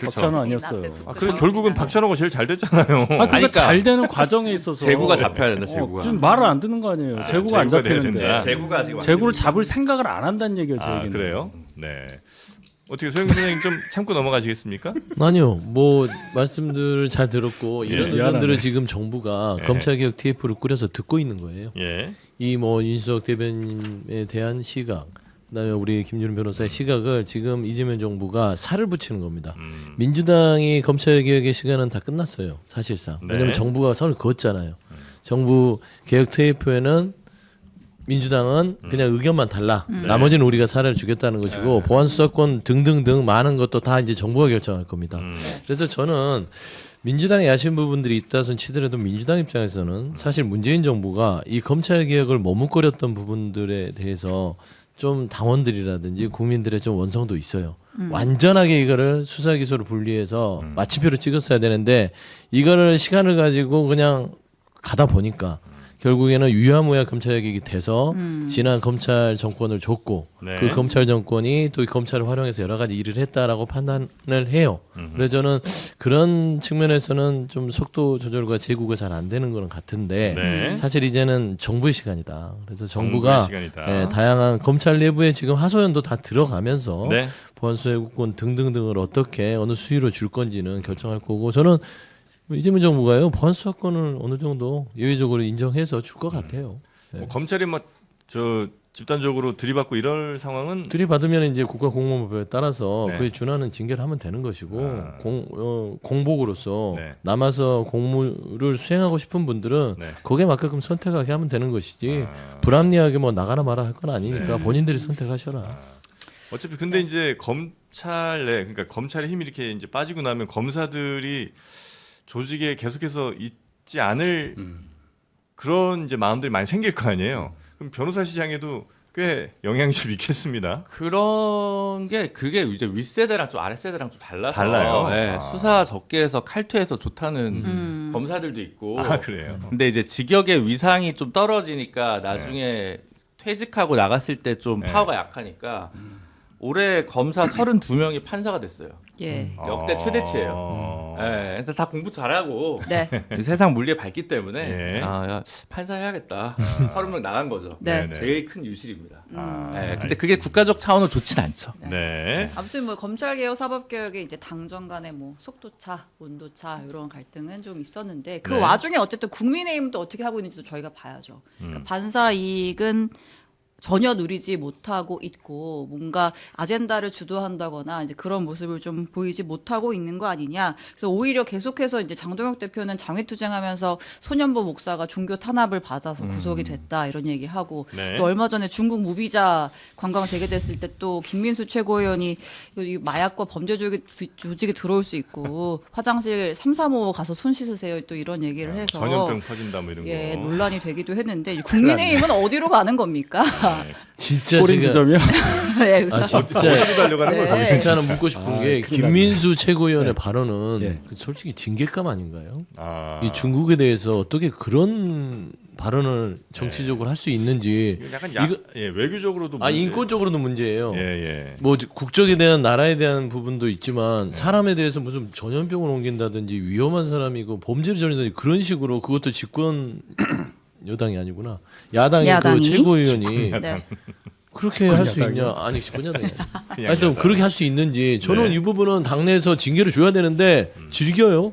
A: 박찬호 아니었어요.
E: 아, 그래 결국은 박찬호가 제일 잘 됐잖아요.
A: 아, 그러니까
C: 그러니까
A: 잘 되는 과정에 있어서
C: 제구가 잡혀야 된다. 제구가.
A: 지금 말을 안 듣는 거 아니에요. 제구가 안
E: 제구가 돼야
A: 잡히는데
E: 된다.
C: 제구가 지금
A: 제구를 잡을 생각을 안 한다는 얘기예요. 제
E: 아,
A: 얘기는.
E: 그래요? 네. 어떻게 소영 선생님 좀 참고 넘어가시겠습니까?
B: 아니요, 뭐 말씀들을 잘 들었고 이런
A: 미안하네.
B: 의견들을 지금 정부가
E: 예.
B: 검찰개혁 TF를 꾸려서 듣고 있는 거예요.
E: 예.
B: 이 뭐 윤수석 대변인에 대한 시각, 그다음에 우리 김준우 변호사의 시각을 지금 이재명 정부가 살을 붙이는 겁니다. 민주당이 검찰개혁의 시간은 다 끝났어요, 사실상.
E: 네.
B: 왜냐하면 정부가 선을 그었잖아요. 정부 개혁 TF에는 민주당은 그냥 의견만 달라. 나머지는 우리가 살을 주겠다는 것이고 보안 수사권 등등등 많은 것도 다 이제 정부가 결정할 겁니다. 그래서 저는 민주당의 아쉬운 부분들이 있다 손 치더라도 민주당 입장에서는 사실 문재인 정부가 이 검찰 개혁을 머뭇거렸던 부분들에 대해서 좀 당원들이라든지 국민들의 좀 원성도 있어요. 완전하게 이거를 수사 기소를 분리해서 마침표를 찍었어야 되는데 이거를 시간을 가지고 그냥 가다 보니까 결국에는 유야무야 검찰개혁이 돼서 지난 검찰 정권을 줬고
E: 네.
B: 그 검찰 정권이 또 이 검찰을 활용해서 여러 가지 일을 했다라고 판단을 해요. 그래서 저는 그런 측면에서는 좀 속도 조절과 제구가 잘 안 되는 거는 같은데
E: 네.
B: 사실 이제는 정부의 시간이다. 그래서
E: 정부의
B: 정부가
E: 시간이다.
B: 다양한 검찰 내부에 지금 하소연도 다 들어가면서
E: 네.
B: 보안수사권 등등등을 어떻게 어느 수위로 줄 건지는 결정할 거고 저는 이재명 정부가요 보안 수사권을 어느 정도 예외적으로 인정해서 줄 것 같아요.
E: 뭐 검찰이 뭐 저 집단적으로 들이받고 이럴 상황은
B: 들이받으면 이제 국가공무원법에 따라서
E: 네.
B: 그에 준하는 징계를 하면 되는 것이고
E: 아.
B: 공복으로서
E: 네.
B: 남아서 공무를 수행하고 싶은 분들은
E: 네.
B: 거기에 맞게끔 선택하게 하면 되는 것이지
E: 아.
B: 불합리하게 뭐 나가나 마라 할 건 아니니까
E: 네.
B: 본인들이 선택하셔라.
E: 어차피 근데 이제 검찰 내 그러니까 검찰의 힘이 이렇게 이제 빠지고 나면 검사들이 조직에 계속해서 있지 않을 그런 이제 마음들이 많이 생길 거 아니에요. 그럼 변호사 시장에도 꽤 영향이 좀 있겠습니다.
C: 그런 게 그게 이제 윗세대랑 좀 아랫세대랑 좀 달라서
E: 달라요?
C: 네,
E: 아.
C: 수사 적게 해서 칼퇴해서 좋다는 검사들도 있고
E: 아 그래요.
C: 근데 이제 직역의 위상이 좀 떨어지니까 나중에 퇴직하고 나갔을 때 좀
E: 네.
C: 파워가 약하니까 올해 검사 32명이 판사가 됐어요.
D: 예.
C: 역대 최대치예요. 네, 그래서 다 공부 잘하고
D: 네.
C: 세상 물리에 밝기 때문에
E: 예.
C: 야, 판사 해야겠다. 30명 나간 거죠.
D: 네.
E: 네.
C: 제일 큰 유실입니다.
E: 아,
C: 네, 근데 그게 국가적 차원으로 좋진 않죠.
E: 네.
D: 아무튼 뭐 검찰개혁, 사법개혁의 이제 당정 간의 뭐 속도차, 온도차 이런 갈등은 좀 있었는데 그
E: 네.
D: 와중에 어쨌든 국민의힘도 어떻게 하고 있는지도 저희가 봐야죠. 그러니까 반사 이익은 전혀 누리지 못하고 있고 뭔가 아젠다를 주도한다거나 이제 그런 모습을 좀 보이지 못하고 있는 거 아니냐. 그래서 오히려 계속해서 이제 장동혁 대표는 장외투쟁하면서 소년보 목사가 종교 탄압을 받아서 구속이 됐다 이런 얘기하고
E: 네.
D: 또 얼마 전에 중국 무비자 관광 재개됐을 때 또 김민수 최고위원이 이 마약과 범죄 조직이 들어올 수 있고 화장실 335 가서 손 씻으세요 또 이런 얘기를 해서
E: 전염병 퍼진다 뭐 이런
D: 예,
E: 거.
D: 논란이 되기도 했는데 국민의힘은 어디로 가는 겁니까?
B: 진짜
A: 꼬린
B: 제가
A: 지점이요?
D: 네.
B: 진짜
E: 어디로 달려가는
D: 네.
E: 거예요?
B: 진짜 하나 묻고 싶은
A: 아,
B: 게
A: 큰일
B: 김민수 최고위원의
A: 네.
B: 발언은
A: 네.
B: 솔직히 징계감 아닌가요?
E: 아.
B: 이 중국에 대해서 어떻게 그런 발언을 정치적으로 할 수 있는지
E: 약간
B: 이거-
E: 예, 외교적으로도
B: 아
E: 문제-
B: 인권적으로도 문제예요.
E: 예, 예.
B: 뭐 국적에 대한 나라에 대한 부분도 있지만 사람에 대해서 무슨 전염병을 옮긴다든지 위험한 사람이고 범죄를 저지른다든지 그런 식으로 그것도 직권 여당이 아니구나. 야당의
D: 야당이?
B: 그 최고위원이
D: 네.
B: 그렇게 할 수 있냐? 아니 19년 당 하여튼 그렇게 할 수 있는지 저는 이 부분은 당내에서 징계를 줘야 되는데 즐겨요.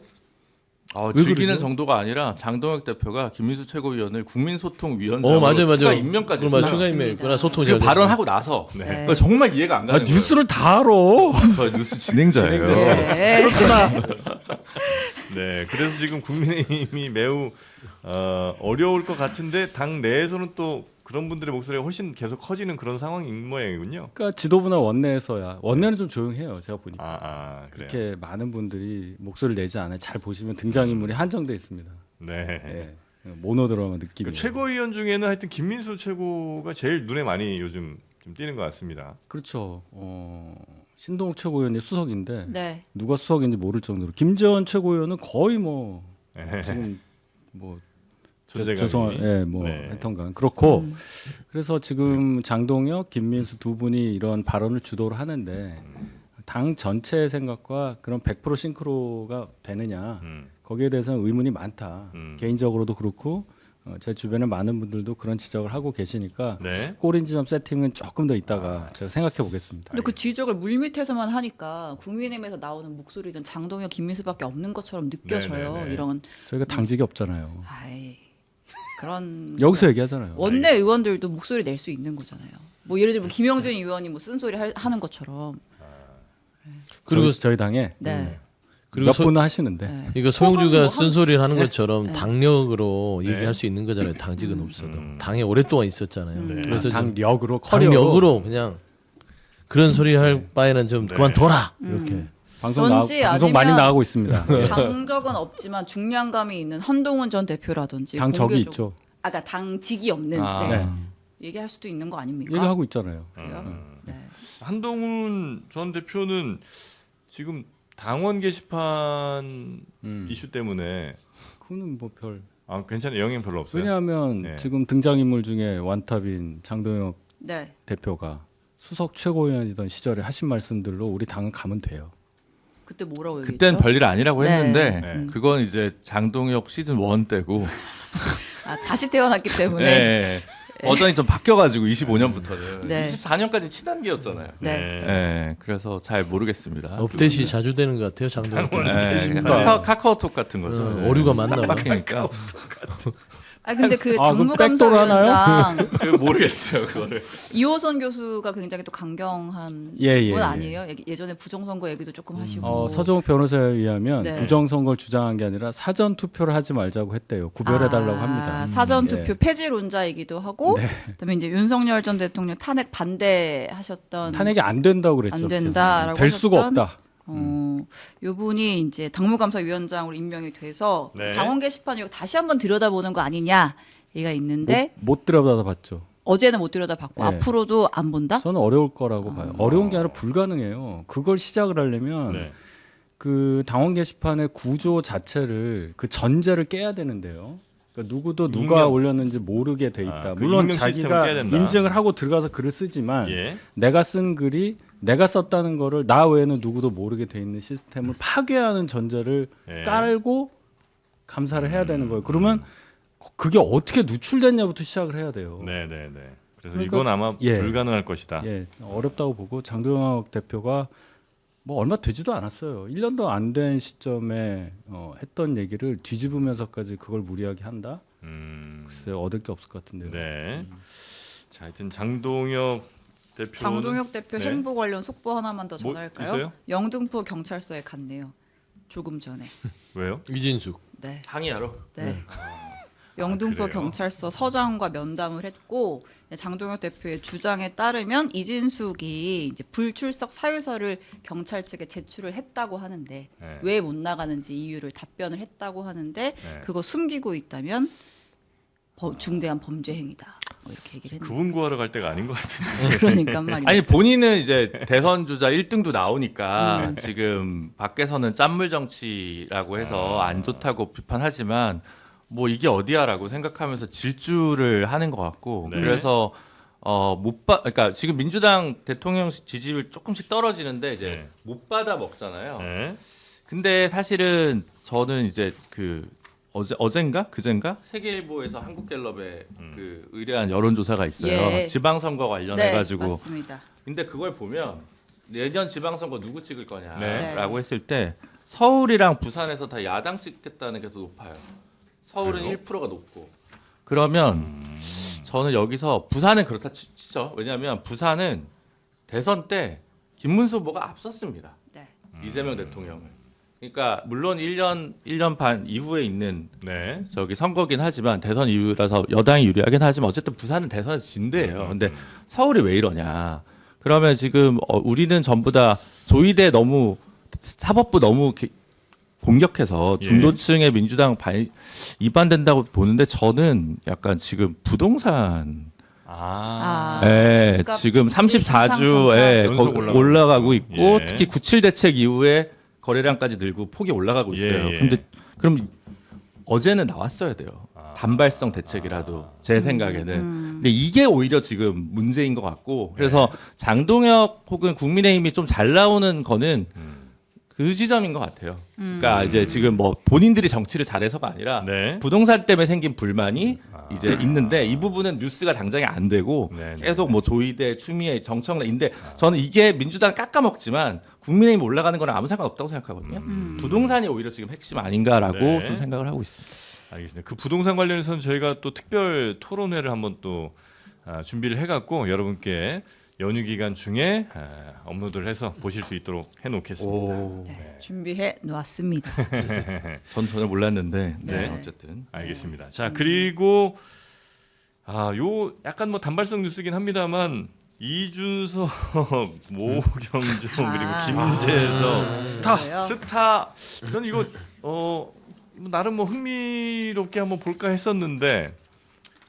B: 왜
C: 즐기는
B: 그러죠?
C: 정도가 아니라 장동혁 대표가 김민수 최고위원을 국민소통위원장으로
B: 맞아요.
C: 추가 임명까지
B: 그럼
C: 했어요.
B: 추가 임명. 소통
C: 그 발언하고 나서
D: 네.
C: 그거 정말 이해가 안 가는 거예요.
A: 뉴스를 다 알아.
C: 저 뉴스 진행자예요.
D: 네.
E: 네, 그래서 지금 국민의힘이 매우 어려울 것 같은데 당 내에서는 또 그런 분들의 목소리가 훨씬 계속 커지는 그런 상황인 모양이군요.
A: 그러니까 지도부나 원내에서야 원내는 좀 조용해요. 제가 보니까
E: 그래요.
A: 그렇게 많은 분들이 목소리를 내지 않아요. 잘 보시면 등장인물이 한정돼 있습니다.
E: 네.
A: 예. 모노드라마 느낌이.
E: 그 최고위원 중에는 하여튼 김민수 최고가 제일 눈에 많이 요즘 좀 띄는 것 같습니다.
A: 그렇죠. 신동욱 최고위원이 수석인데
D: 네.
A: 누가 수석인지 모를 정도로 김재원 최고위원은 거의 뭐 지금 뭐
E: 존재감이.
A: 죄송한 뭐
E: 네.
A: 하여튼간 그렇고 그래서 지금 장동혁, 김민수 두 분이 이런 발언을 주도를 하는데 당 전체의 생각과 그런 100% 싱크로가 되느냐 거기에 대해서는 의문이 많다. 개인적으로도 그렇고 제 주변에 많은 분들도 그런 지적을 하고 계시니까
E: 네.
A: 꼬린지점 세팅은 조금 더 있다가 제가 생각해 보겠습니다.
D: 근데 그 지적을 물밑에서만 하니까 국민의힘에서 나오는 목소리는 장동혁, 김민수밖에 없는 것처럼 느껴져요.
E: 네네네.
D: 이런
A: 저희가 당직이 없잖아요.
D: 아이 그런
A: 여기서 얘기하잖아요.
D: 원내 의원들도 목소리 낼 수 있는 거잖아요. 뭐 예를 들면 김영준 의원이 뭐 쓴소리 하는 것처럼.
A: 그리고 저희 당에
D: 네.
B: 그리고
A: 몇 분은 하시는데
D: 네.
B: 이거 소영주가
D: 뭐
B: 쓴소리를 하는
D: 네.
B: 것처럼
D: 네.
B: 당력으로
E: 네.
B: 얘기할 수 있는 거잖아요. 당직은 없어도 당에 오랫동안 있었잖아요.
E: 네.
B: 그래서 좀
A: 당력으로 커리어로
B: 당력으로 그냥 그런 소리 할 바에는 좀
E: 네.
B: 그만둬라 이렇게.
A: 방송
D: 던지
A: 방송 많이
D: 아니면
A: 나가고 있습니다.
D: 당적은 없지만 중량감이 있는 한동훈 전 대표라든지
A: 당적이
D: 공개적-
A: 있죠.
D: 아까 당직이 없는
C: 아.
D: 데
A: 네.
D: 얘기할 수도 있는 거 아닙니까?
A: 얘기하고 있잖아요.
D: 그래요? 네.
E: 한동훈 전 대표는 지금 당원 게시판 이슈 때문에
A: 그거는 뭐 별.
E: 괜찮아요. 영향 별로 없어요.
A: 왜냐하면
E: 네.
A: 지금 등장인물 중에 완탑인 장동혁
D: 네.
A: 대표가 수석 최고위원이던 시절에 하신 말씀들로 우리 당은 가면 돼요.
D: 그때 뭐라고 얘기했죠?
C: 그땐 별일 아니라고
D: 네.
C: 했는데
E: 네.
C: 그건 이제 장동혁 시즌 1 때고
D: 아, 다시 태어났기 때문에.
C: 네. 버전이 좀 바뀌어가지고 25년부터는
D: 네.
C: 24년까지 친한계였잖아요.
D: 네.
C: 네, 그래서 잘 모르겠습니다.
B: 업데이트 자주 되는 것 같아요. 장동혁.
C: 네, 카카오톡 같은 거죠. 네.
B: 오류가 많나 봐요.
C: 빡빡이니까
D: 아 근데 그
A: 아, 그럼 백도로
D: 당무감사위원장
C: 모르겠어요 그거를.
D: 이호선 교수가 굉장히 또 강경한
A: 예,
D: 분
A: 예.
D: 아니에요? 예전에 부정선거 얘기도 조금 하시고.
A: 서정욱 변호사에 의하면
D: 네.
A: 부정선거를 주장한 게 아니라 사전 투표를 하지 말자고 했대요. 구별해달라고 합니다.
D: 사전 투표
A: 예.
D: 폐지론자이기도 하고,
A: 네.
D: 그다음에 이제 윤석열 전 대통령 탄핵 반대하셨던
A: 탄핵이 안 된다고 그랬죠.
D: 안 된다라고
A: 될 수가
D: 하셨던
A: 없다.
D: 요 분이 이제 당무감사위원장으로 임명이 돼서
E: 네.
D: 당원 게시판 이거 다시 한번 들여다보는 거 아니냐 얘가 있는데
A: 못 들여다봤죠.
D: 어제는 못 들여다봤고
A: 네.
D: 앞으로도 안 본다?
A: 저는 어려울 거라고 봐요. 어려운 게 아니라 불가능해요. 그걸 시작을 하려면
E: 네.
A: 그 당원 게시판의 구조 자체를 그 전제를 깨야 되는데요. 그러니까 누구도 누가
E: 익명.
A: 올렸는지 모르게 돼 있다.
E: 그
A: 물론
E: 익명 시스템을
A: 자기가
E: 깨야 된다.
A: 인증을 하고 들어가서 글을 쓰지만
E: 예.
A: 내가 쓴 글이 내가 썼다는 거를 나 외에는 누구도 모르게 돼 있는 시스템을 파괴하는 전제를
E: 예.
A: 깔고 감사를 해야 되는 거예요. 그러면 그게 어떻게 누출됐냐부터 시작을 해야 돼요.
E: 네, 네, 네. 그래서
A: 그러니까-
E: 이건 아마
A: 예.
E: 불가능할 것이다.
A: 예, 어렵다고 보고 장동혁 대표가 뭐 얼마 되지도 않았어요. 1년도 안 된 시점에 했던 얘기를 뒤집으면서까지 그걸 무리하게 한다? 글쎄 얻을 게 없을 것 같은데요.
E: 네. 자, 하여튼 장동혁 대표.
D: 장동혁 대표
E: 네.
D: 행보 관련 속보 하나만 더
E: 뭐
D: 전할까요?
E: 있어요?
D: 영등포 경찰서에 갔네요. 조금 전에.
E: 왜요?
B: 이진숙.
D: 네.
C: 항의하러.
D: 네. 영등포
E: 그래요?
D: 경찰서 서장과 면담을 했고 장동혁 대표의 주장에 따르면 이진숙이 이제 불출석 사유서를 경찰 측에 제출을 했다고 하는데
E: 네.
D: 왜 못 나가는지 이유를 답변을 했다고 하는데
E: 네.
D: 그거 숨기고 있다면 중대한 범죄 행위다. 뭐 이렇게 얘기를 했는데.
E: 그분 구하러 갈 때가 아닌 것 같은데.
D: 그러니까 말이야.
C: 아니 본인은 이제 대선 주자 1등도 나오니까 지금 밖에서는 짠물 정치라고 해서 안 좋다고 비판하지만 뭐 이게 어디야라고 생각하면서 질주를 하는 것 같고
E: 네.
C: 그래서 그러니까 지금 민주당 대통령 지지율 조금씩 떨어지는데 이제
E: 네.
C: 못 받아 먹잖아요.
E: 네.
C: 근데 사실은 저는 이제 그 어젠가 그젠가 세계일보에서 한국갤럽에 그 의뢰한 여론조사가 있어요.
D: 예.
C: 지방선거 관련해 가지고.
D: 네, 맞습니다.
C: 근데 그걸 보면 내년 지방선거 누구 찍을
E: 네.
C: 거냐라고 했을 때 서울이랑 부산에서 다 야당 찍겠다는 게 더 높아요. 서울은
E: 그래요?
C: 1%가 높고. 그러면 저는 여기서 부산은 그렇다 치죠. 왜냐하면 부산은 대선 때 김문수 후보가 앞섰습니다.
D: 네.
C: 이재명 대통령을. 그러니까 물론 1년 반 이후에 있는
E: 네.
C: 저기 선거긴 하지만 대선 이후라서 여당이 유리하긴 하지만 어쨌든 부산은 대선에서 진대예요. 근데 서울이 왜 이러냐? 그러면 지금 우리는 전부 다 조이대 너무 사법부 너무 공격해서
E: 예.
C: 중도층의 민주당 이반된다고 보는데 저는 약간 지금 부동산
D: 집값
C: 지금
D: 값이
C: 34주에
E: 연속
C: 올라가고 있고
E: 예.
C: 특히 97 대책 이후에 거래량까지 늘고 폭이 올라가고 있어요.
E: 예, 예.
C: 근데 그럼 어제는 나왔어야 돼요. 단발성 대책이라도 제 생각에는. 근데 이게 오히려 지금 문제인 것 같고 그래서 장동혁 혹은 국민의힘이 좀 잘 나오는 거는 그 지점인 것 같아요. 그러니까 이제 지금 뭐 본인들이 정치를 잘해서가 아니라
E: 네.
C: 부동산 때문에 생긴 불만이 이제 있는데 이 부분은 뉴스가 당장에 안 되고
E: 네, 네.
C: 계속 뭐 조이대, 추미애, 정청래인데 저는 이게 민주당 깎아먹지만 국민의힘 올라가는 거는 아무 상관없다고 생각하거든요. 부동산이 오히려 지금 핵심 아닌가라고
E: 네.
C: 좀 생각을 하고 있습니다.
E: 알겠습니다. 그 부동산 관련해서는 저희가 또 특별 토론회를 한번 또 준비를 해갖고 여러분께 연휴 기간 중에 업로드를 해서 보실 수 있도록 해놓겠습니다.
D: 네, 준비해 놓았습니다.
C: 전 전혀 몰랐는데
E: 네.
C: 어쨌든
E: 알겠습니다. 자 그리고 요 약간 뭐 단발성 뉴스긴 합니다만 이준석, 모경종 그리고 김재석 스타 저는 이거 나름 뭐 흥미롭게 한번 볼까 했었는데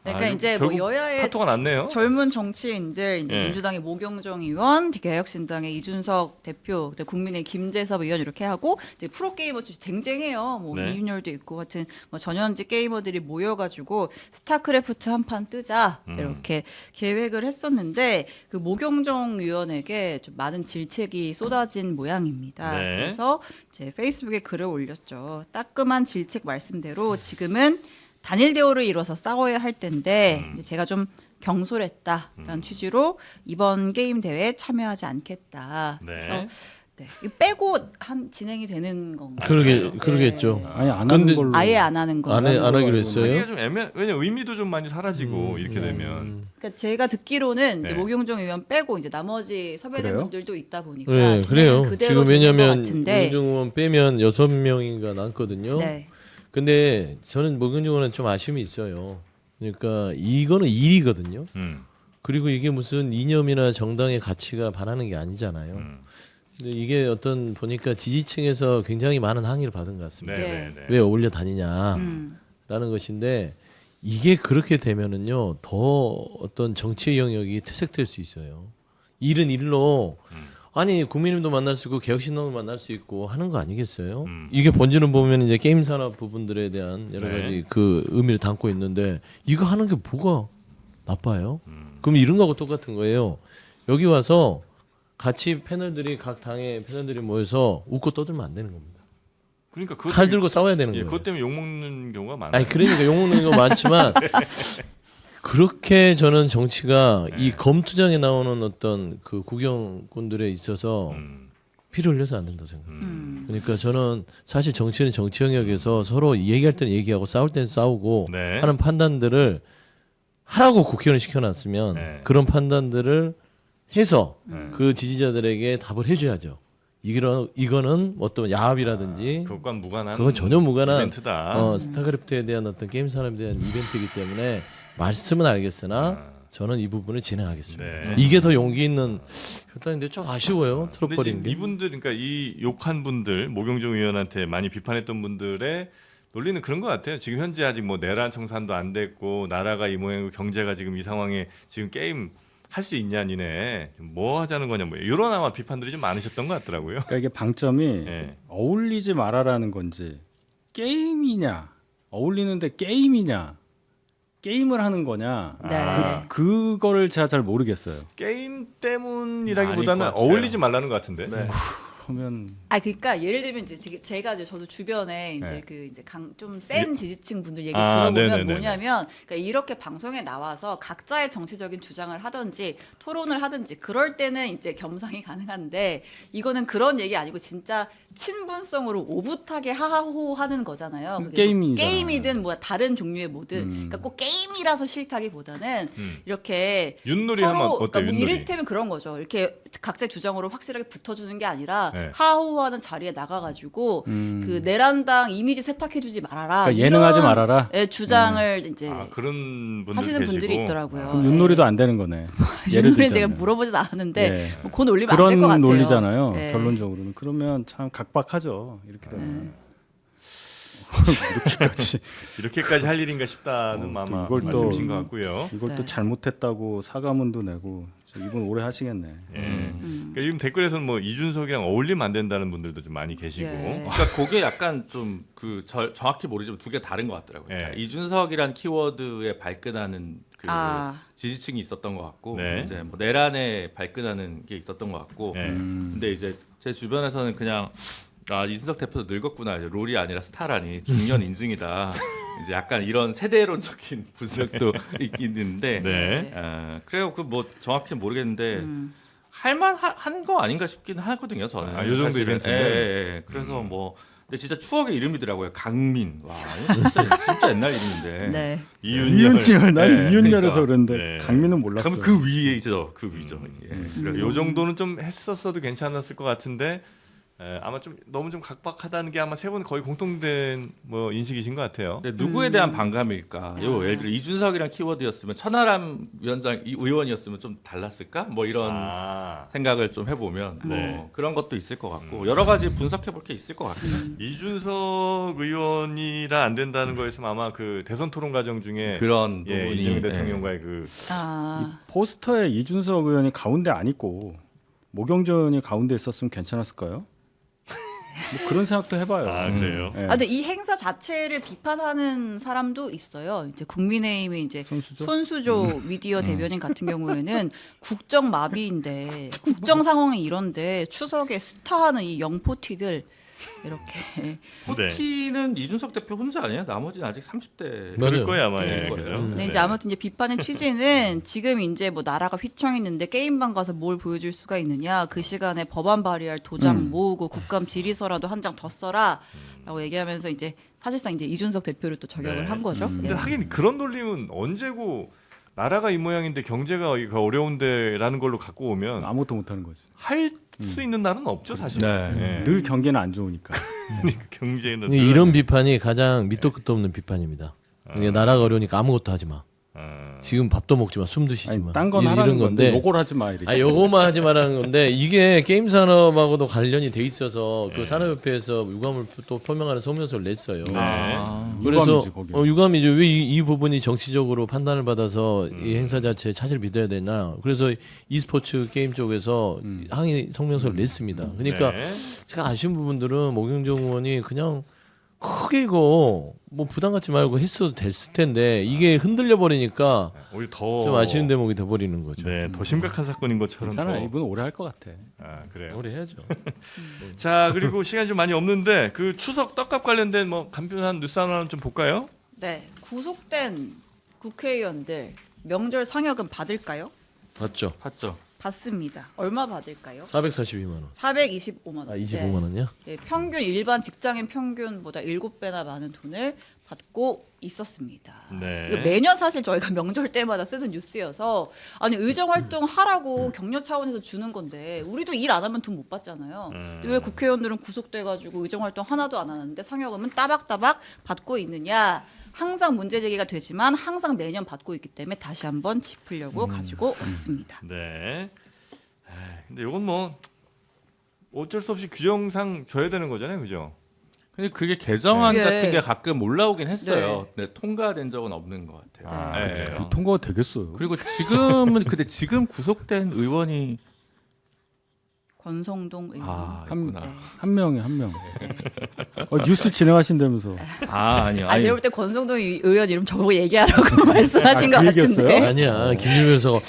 D: 그러니까 이제 뭐 여야의
E: 파토가 났네요.
D: 젊은 정치인들 이제
E: 예.
D: 민주당의 모경정 의원, 개혁신당의 이준석 대표, 그다음에 국민의 김재섭 의원 이렇게 하고 이제 프로게이머 쟁쟁해요. 뭐
E: 네.
D: 이윤열도 있고 하여튼 뭐 전현직 게이머들이 모여가지고 스타크래프트 한 판 뜨자 이렇게 계획을 했었는데 그 모경정 의원에게 좀 많은 질책이 쏟아진 모양입니다.
E: 네.
D: 그래서 이제 페이스북에 글을 올렸죠. 따끔한 질책 말씀대로 지금은 단일 대우를 이뤄서 싸워야 할 텐데 이제 제가 좀 경솔했다라는 취지로 이번 게임 대회에 참여하지 않겠다.
E: 네.
D: 그래서 네. 이거 빼고 진행이 되는 건가요?
B: 그러겠죠.
D: 네.
A: 아니 안
B: 근데
A: 하는 걸로
D: 아예 안 하는 거.
B: 안 하기로
E: 하기가
B: 했어요.
E: 좀 왜냐 의미도 좀 많이 사라지고 이렇게 되면
D: 그러니까 제가 듣기로는
E: 네.
D: 이제 모경종 의원 빼고 이제 나머지 섭외된
A: 그래요?
D: 분들도 있다 보니까
B: 네,
D: 진행은
B: 그래요.
D: 그대로
B: 지금
D: 되는 것
B: 왜냐하면
D: 같은데.
B: 모경종 의원 빼면 6명인가 남거든요.
D: 네.
B: 근데 저는 모경종 의원은 좀 아쉬움이 있어요. 그러니까 이거는 일이거든요. 그리고 이게 무슨 이념이나 정당의 가치가 반하는 게 아니잖아요. 근데 이게 어떤 보니까 지지층에서 굉장히 많은 항의를 받은 것 같습니다.
E: 네.
B: 왜 어울려 다니냐라는 것인데 이게 그렇게 되면은요 더 어떤 정치의 영역이 퇴색될 수 있어요. 일은 일로 아니 국민님도 만날 수 있고 개혁신당도 만날 수 있고 하는 거 아니겠어요? 이게 본질은 보면 이제 게임 산업 부분들에 대한 여러
E: 네.
B: 가지 그 의미를 담고 있는데 이거 하는 게 뭐가 나빠요? 그럼 이런 거하고 똑같은 거예요. 여기 와서 같이 패널들이 각 당의 패널들이 모여서 웃고 떠들면 안 되는 겁니다.
E: 그러니까
B: 칼 들고 싸워야 되는 거예요.
E: 그것 때문에 욕 먹는 경우가 많아요.
B: 아니 그러니까 욕먹는 거 많지만 그렇게 저는 정치가 이 검투장에 나오는 어떤 그 구경꾼들에 있어서 피를 흘려서 안 된다고 생각해요. 그러니까 저는 사실 정치는 정치 영역에서 서로 얘기할 때는 얘기하고 싸울 때는 싸우고
E: 네.
B: 하는 판단들을 하라고 국회의원을 시켜놨으면
E: 네.
B: 그런 판단들을 해서 그 지지자들에게 답을 해줘야죠. 이거는 어떤 야합이라든지
E: 그것과 무관한
B: 그건 전혀 무관한
E: 이벤트다.
B: 스타크래프트에 대한 어떤 게임 산업에 대한 이벤트이기 때문에 말씀은 알겠으나 저는 이 부분을 진행하겠습니다.
E: 네.
B: 이게 더 용기 있는 효과인데 좀 아쉬워요.
E: 근데
B: 트롯버린
E: 지금
B: 게.
E: 이분들 그러니까 이 욕한 분들 모경종 의원한테 많이 비판했던 분들의 논리는 그런 것 같아요. 지금 현재 아직 뭐 내란 청산도 안 됐고 나라가 이 모양이고 경제가 지금 이 상황에 지금 게임 할 수 있냐 니네 뭐 하자는 거냐 뭐 이런 아마 비판들이 좀 많으셨던 것 같더라고요.
A: 그러니까 이게 방점이
E: 네.
A: 어울리지 말아라는 건지 게임이냐 어울리는데 게임이냐 게임을 하는 거냐
D: 네.
A: 그거를 제가 잘 모르겠어요.
E: 게임 때문이라기보다는
C: 아닐 것 같아요.
E: 어울리지 말라는 것 같은데.
C: 네.
A: 그러면
D: 그러니까 예를 들면 이제 제가 이제 저도 주변에 이제
A: 네.
D: 그 이제 좀 센 지지층 분들 얘기
E: 아,
D: 들어보면
E: 네네네네.
D: 뭐냐면 그러니까 이렇게 방송에 나와서 각자의 정치적인 주장을 하든지 토론을 하든지 그럴 때는 이제 겸상이 가능한데 이거는 그런 얘기 아니고 진짜 친분성으로 오붓하게 하하호하는 거잖아요. 그게 뭐
A: 게임이잖아.
D: 게임이든 뭐 다른 종류의 뭐든 그러니까 꼭 게임이라서 싫다기보다는 이렇게
E: 윷놀이
D: 서로
E: 하면 어때?
D: 그러니까 뭐
E: 윷놀이.
D: 이를테면 그런 거죠. 이렇게 각자 주장으로 확실하게 붙어주는 게 아니라
E: 네.
D: 하하호하는 자리에 나가가지고 그 내란당 이미지 세탁해주지 말아라.
A: 그러니까 예능하지
D: 이런,
A: 말아라.
D: 주장을 이제
E: 아, 그런 분들
D: 하시는
E: 계시고.
D: 분들이 있더라고요.
A: 그럼 윷놀이도 안 되는 거네. 예를
D: 윷놀이 제가
A: 들자면.
D: 물어보진 않았는데
A: 네.
D: 뭐 그건 올리면 안 될 것
A: 그런
D: 같아요.
A: 논리잖아요.
D: 네.
A: 결론적으로는 그러면 참 각박하죠. 이렇게 되면.
E: 이렇게까지 할 일인가 싶다는
A: 또
E: 아마
A: 이걸 또-
E: 말씀이신 것 같고요.
A: 이걸
D: 네.
A: 또 잘못했다고 사과문도 내고 이분 오래 하시겠네.
E: 예. 그러니까 지금 댓글에서는 뭐 이준석이랑 어울리면 안 된다는 분들도 좀 많이 계시고.
D: 예.
C: 그러니까 그게 약간 좀 정확히 모르지만 두 개 다른 것 같더라고요.
E: 예.
C: 그러니까 이준석이란 키워드에 발끈하는 그
D: 아.
C: 지지층이 있었던 것 같고
E: 네.
C: 이제 뭐 내란에 발끈하는 게 있었던 것 같고
E: 예.
C: 근데 이제 제 주변에서는 그냥 이준석 대표도 늙었구나. 이제 롤이 아니라 스타라니 중년 인증이다. 이제 약간 이런 세대론적인 분석도 있긴 있는데
E: 네.
C: 그래요. 그 뭐 정확히 모르겠는데 할만한 거 아닌가 싶긴 하거든요. 저는.
E: 아, 요 정도
C: 사실은.
E: 이벤트인데?
C: 예. 그래서 뭐 근데 진짜 추억의 이름이더라고요. 강민. 와, 이거 진짜 옛날 이름인데.
D: 네.
A: 이윤열 난
C: 네,
A: 이윤열에서
C: 그러니까.
A: 그랬는데
E: 네.
A: 강민은 몰랐어요.
C: 그럼 그 위에죠. 그 위죠. 예. 그래서
E: 요 정도는 좀 했었어도 괜찮았을 것 같은데 아마 좀 너무 좀 각박하다는 게 아마 세 분 거의 공통된 뭐 인식이신 것 같아요.
C: 근데 누구에 대한 반감일까? 예를 들어 이준석이랑 키워드였으면 천하람 의원이었으면 좀 달랐을까? 뭐 이런 생각을 좀 해보면
E: 네.
C: 뭐 그런 것도 있을 것 같고 여러 가지 분석해볼 게 있을 것 같아요.
E: 이준석 의원이라 안 된다는 거에서 아마 그 대선 토론 과정 중에
C: 그런
E: 예,
C: 부분이
E: 이재명 대통령과의 그
A: 포스터에 이준석 의원이 가운데 안 있고 모경재 의원이 가운데 있었으면 괜찮았을까요? 뭐 그런 생각도 해봐요.
E: 그래요.
A: 예.
D: 근데 이 행사 자체를 비판하는 사람도 있어요. 이제 국민의힘의 이제 손수조 미디어 대변인 같은 경우에는 국정 마비인데 국정 상황이 이런데 추석에 스타하는 이 영포티들 이렇게
C: 포티는 이준석 대표 혼자 아니에요? 나머지는 아직 30대.
E: 그럴 거예요 아마.
C: 네.
E: 예, 그죠?
D: 네, 이제 아무튼 이제 비판의 취지는 지금 이제 뭐 나라가 휘청했는데 게임방 가서 뭘 보여줄 수가 있느냐 그 시간에 법안 발의할 도장 모으고 국감 질의서라도 한 장 더 써라라고 얘기하면서 이제 사실상 이제 이준석 대표를 또 저격을
E: 네.
D: 한 거죠.
E: 근데
D: 예.
E: 하긴 그런 논리는 언제고 나라가 이 모양인데 경제가 어려운데라는 걸로 갖고 오면
A: 아무것도 못하는 거지.
E: 할 수 있는 날은 없죠 사실.
C: 네.
E: 예.
A: 늘 경기는 안 좋으니까.
E: 경제는
B: 이런 비판이 가장 밑도 끝도 없는 비판입니다. 이게 나라가 어려우니까 아무것도 하지 마. 지금 밥도 먹지 마, 숨도 쉬지 마.
A: 딴 건
B: 이런
A: 하라는 건데 요걸 하지 마 이렇게.
B: 요거만 하지 말라는 건데 이게 게임 산업하고도 관련이 돼 있어서 그 산업협회에서 유감을 또 표명하는 성명서를 냈어요. 그래서
A: 유감이지, 거기.
B: 유감이죠. 왜 이 부분이 정치적으로 판단을 받아서 이 행사 자체에 차질 믿어야 되나? 그래서 e스포츠 게임 쪽에서 항의 성명서를 냈습니다. 그러니까
E: 네.
B: 제가 아쉬운 부분들은 모경정 의원이 그냥 크게 이거 뭐 부담 갖지 말고 했어도 됐을 텐데 이게 흔들려 버리니까
E: 오히려 더
B: 좀 아쉬운 대목이 돼 버리는 거죠.
E: 네, 더 심각한 사건인 것처럼.
A: 괜찮아.
E: 더.
A: 이분 오래 할 것 같아.
E: 그래요.
B: 오래 해야죠.
E: 자 그리고 시간이 좀 많이 없는데 그 추석 떡값 관련된 뭐 간편한 뉴스 하나 좀 볼까요?
D: 네, 구속된 국회의원들 명절 상여금 받을까요?
B: 봤죠.
C: 봤죠.
D: 받습니다. 얼마 받을까요?
B: 442만 원.
D: 425만 원.
B: 아 25만 원이요?
D: 네, 평균 일반 직장인 평균보다 7배나 많은 돈을 받고 있었습니다.
E: 네.
D: 이거 매년 사실 저희가 명절 때마다 쓰는 뉴스여서 아니 의정 활동 하라고 격려 차원에서 주는 건데 우리도 일 안 하면 돈 못 받잖아요. 근데 왜 국회의원들은 구속돼가지고 의정 활동 하나도 안 하는데 상여금은 따박따박 받고 있느냐? 항상 문제 제기가 되지만 항상 매년 받고 있기 때문에 다시 한번 짚으려고 가지고 왔습니다.
E: 네. 근데 이건 뭐 어쩔 수 없이 규정상 줘야 되는 거잖아요, 그죠?
C: 근데 그게 개정안
D: 네.
C: 같은 게 가끔 올라오긴 했어요. 근데 통과된 적은 없는 것 같아요. 네.
A: 통과가 되겠어요.
C: 그리고 지금은 근데 지금 구속된 의원이
D: 권성동 의원.
C: 있구나.
A: 한 명이 한 명. 뉴스 진행하신다면서.
C: 아니요.
D: 제가 볼 때 권성동 의원 이름 저보고 얘기하라고 말씀하신 것
A: 그 얘기였어요?
D: 같은데.
B: 아니야 김유면서가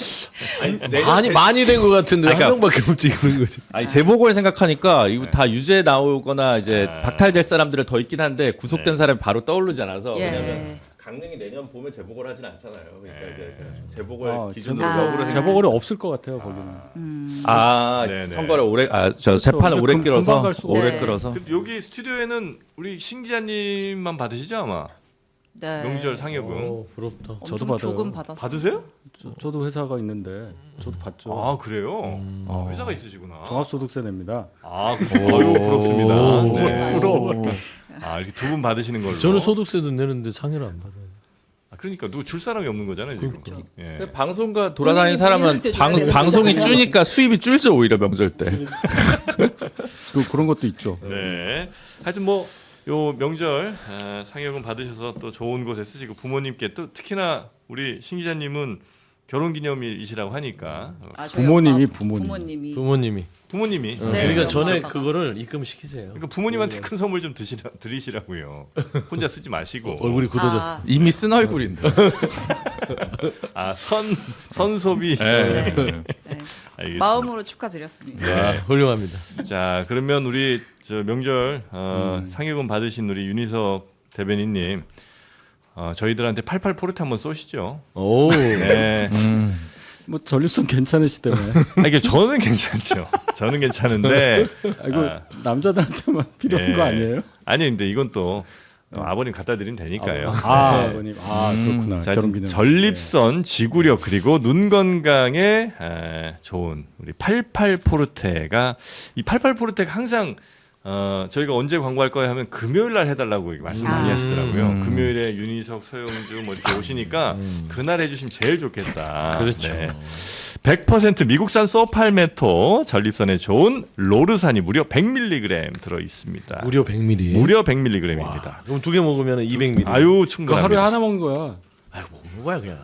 B: 많이 된 것 같은데
C: 그러니까-
B: 한 명밖에 없지 그런 거지.
C: 아니 제목을 생각하니까 이거 다 유죄 나오거나 이제 박탈될 사람들은 더 있긴 한데 구속된 사람이 바로 떠오르지 않아서
D: 예.
C: 왜냐면 강릉이 내년 봄에 재보궐 하진 않잖아요. 그러니까 이제 제가 좀 재보궐 기준으로
D: 아.
A: 재보궐이 없을 것 같아요 거기는.
E: 네네.
C: 선거를 오래 저 재판을 오래
A: 금방
C: 끌어서
A: 갈 수가
C: 오래
D: 없어요.
C: 끌어서
E: 근데 여기 스튜디오에는 우리 신 기자님만 받으시죠 아마
D: 네.
E: 명절 상여금
B: 부럽다.
A: 저도
D: 엄청
A: 받아요.
D: 조금 받았어요.
E: 받으세요?
A: 저도 회사가 있는데 저도 받죠.
E: 아 그래요? 회사가 있으시구나.
A: 종합소득세 냅니다.
E: 아 아유 부럽습니다. 네.
A: 부러워.
E: 아 이렇게 두 분 받으시는 걸로.
B: 저는 소득세도 내는데 상여를 안 받아요.
E: 그러니까 누구 줄 사람이 없는 거잖아요 지금. 예.
C: 근데 방송가 돌아다니는
D: 본인이
C: 사람은
D: 본인한테 줘야 되는
C: 방송이 줄니까 수입이 줄죠 오히려 명절 때.
A: 또 그런 것도 있죠.
E: 네. 하여튼 뭐 요 명절 상여금 받으셔서 또 좋은 곳에 쓰시고 부모님께 또 특히나 우리 신 기자님은 결혼기념일이시라고 하니까
D: 저희
A: 부모님이
D: 엄마,
A: 부모님이.
E: 부모님이
D: 네.
B: 그러니까 전에
D: 엄마,
B: 그거를 입금시키세요.
E: 그러니까 부모님한테 큰 선물 좀 드리시라고요. 혼자 쓰지 마시고.
B: 얼굴이 굳어졌어.
C: 이미 쓴 얼굴인데.
E: 선소비.
C: 네.
D: 네.
E: 알겠습니다.
D: 마음으로 축하드렸습니다.
E: 네.
B: 훌륭합니다.
E: 자 그러면 우리 저 명절 상여금 받으신 우리 윤희석 대변인님 저희들한테 88 포르테 한번 쏘시죠.
B: 오.
E: 네.
A: 뭐 전립선 괜찮으시다며.
E: 이게 저는 괜찮죠. 저는 괜찮은데
A: 이거 남자들한테만 필요한 거 아니에요?
E: 아니 근데 이건 또 아버님 갖다 드리면 되니까요.
A: 아버님. 그렇구나.
E: 자,
A: 결혼기념일.
E: 전립선, 지구력 그리고 눈 건강에 좋은 우리 88 포르테가 이 88 포르테가 항상 저희가 언제 광고할 거야 하면 금요일 날 해달라고 말씀 많이 하시더라고요. 금요일에 윤희석, 서영주 뭐 이렇게 오시니까 그날 해주시면 제일 좋겠다.
B: 그렇죠.
E: 네. 100% 미국산 소팔메토 전립선에 좋은 로르산이 무려 100mg 들어 있습니다.
B: 무려 100ml.
E: 무려 100mg입니다.
B: 그럼 두 개 먹으면 200ml.
E: 아유
A: 그
E: 충분합니다.
A: 하루에 하나 먹는 거야.
B: 아유 먹는 거야 그냥.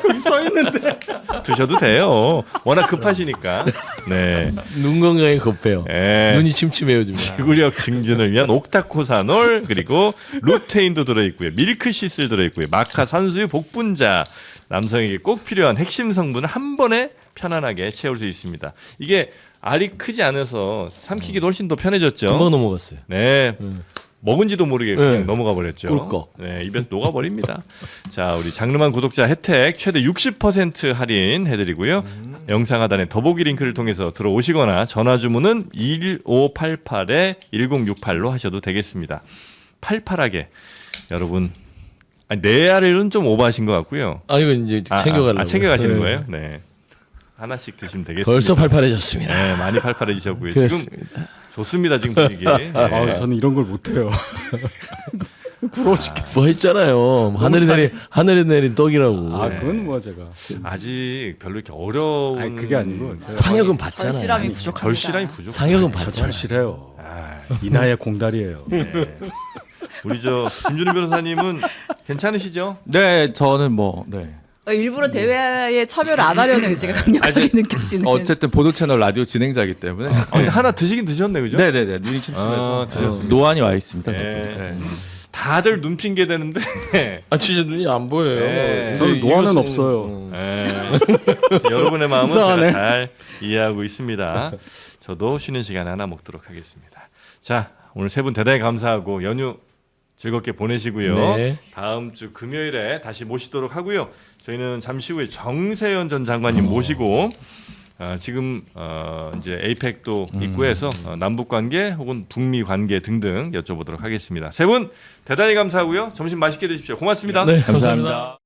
A: 여기 써 있는데.
E: 드셔도 돼요. 워낙 급하시니까. 네.
B: 눈 건강에 급해요.
E: 네.
B: 눈이 침침해요 지금.
E: 지구력 증진을 위한 옥타코사놀 그리고 루테인도 들어있고요. 밀크시슬 들어있고요. 마카 산수유 복분자 남성에게 꼭 필요한 핵심 성분을 한 번에 편안하게 채울 수 있습니다. 이게 알이 크지 않아서 삼키기도 훨씬 더 편해졌죠.
B: 금방 넘어갔어요.
E: 네. 먹은지도 모르게 그냥
B: 네.
E: 넘어가 버렸죠.
B: 꿀꺽.
E: 네, 입에서 녹아버립니다. 자, 우리 장르만 구독자 혜택 최대 60% 할인 해드리고요. 영상 하단에 더보기 링크를 통해서 들어오시거나 전화 주문은 1588-1068로 하셔도 되겠습니다. 팔팔하게 여러분. 아니, 네 알은 좀 오버하신 것 같고요.
B: 이건 이제 챙겨가려고.
E: 챙겨가시는
B: 네.
E: 거예요? 네. 하나씩 드시면 되겠습니다.
B: 벌써 팔팔해졌습니다.
E: 네, 많이 팔팔해지셨고요.
B: 그렇습니다.
E: 지금 좋습니다. 지금 분위기. 네.
A: 저는 이런 걸 못해요. 부러워 죽겠어.
B: 뭐 했잖아요. 하늘에 내린 떡이라고.
A: 그건 뭐 제가.
E: 아직 별로 이렇게 어려운.
A: 아니 그게 아니고 제가
B: 상여금 받잖아요.
D: 절실함이 부족합니다.
E: 절실함이 부족.
B: 상여금
A: 저
B: 받잖아요.
A: 절실해요. 이 나이에 공달이에요.
E: 네. 우리 저 김준우 변호사님은 괜찮으시죠?
C: 네, 저는 뭐 네.
D: 일부러 대회에 참여를 안 하려는 의지가 강력하게 느껴지는.
C: 어쨌든 보도 채널 라디오 진행자이기 때문에.
E: 근데 하나 드시긴 드셨네, 그죠?
C: 네네네. 눈이 침침해서
E: 드셨습니다.
C: 노안이 와 있습니다.
E: 네.
C: 네.
E: 다들 눈 핑계 대는데.
B: 진짜 눈이 안 보여요.
E: 네.
A: 저는 노안은 없어요.
E: 네. 여러분의 마음은
A: 이상하네.
E: 제가 잘 이해하고 있습니다. 저도 쉬는 시간에 하나 먹도록 하겠습니다. 자, 오늘 세 분 대단히 감사하고 연휴 즐겁게 보내시고요.
B: 네.
E: 다음 주 금요일에 다시 모시도록 하고요. 저희는 잠시 후에 정세현 전 장관님 모시고 지금 이제 에이펙도 있고 해서 남북 관계 혹은 북미 관계 등등 여쭤보도록 하겠습니다. 세 분 대단히 감사하고요. 점심 맛있게 드십시오. 고맙습니다.
B: 네, 감사합니다.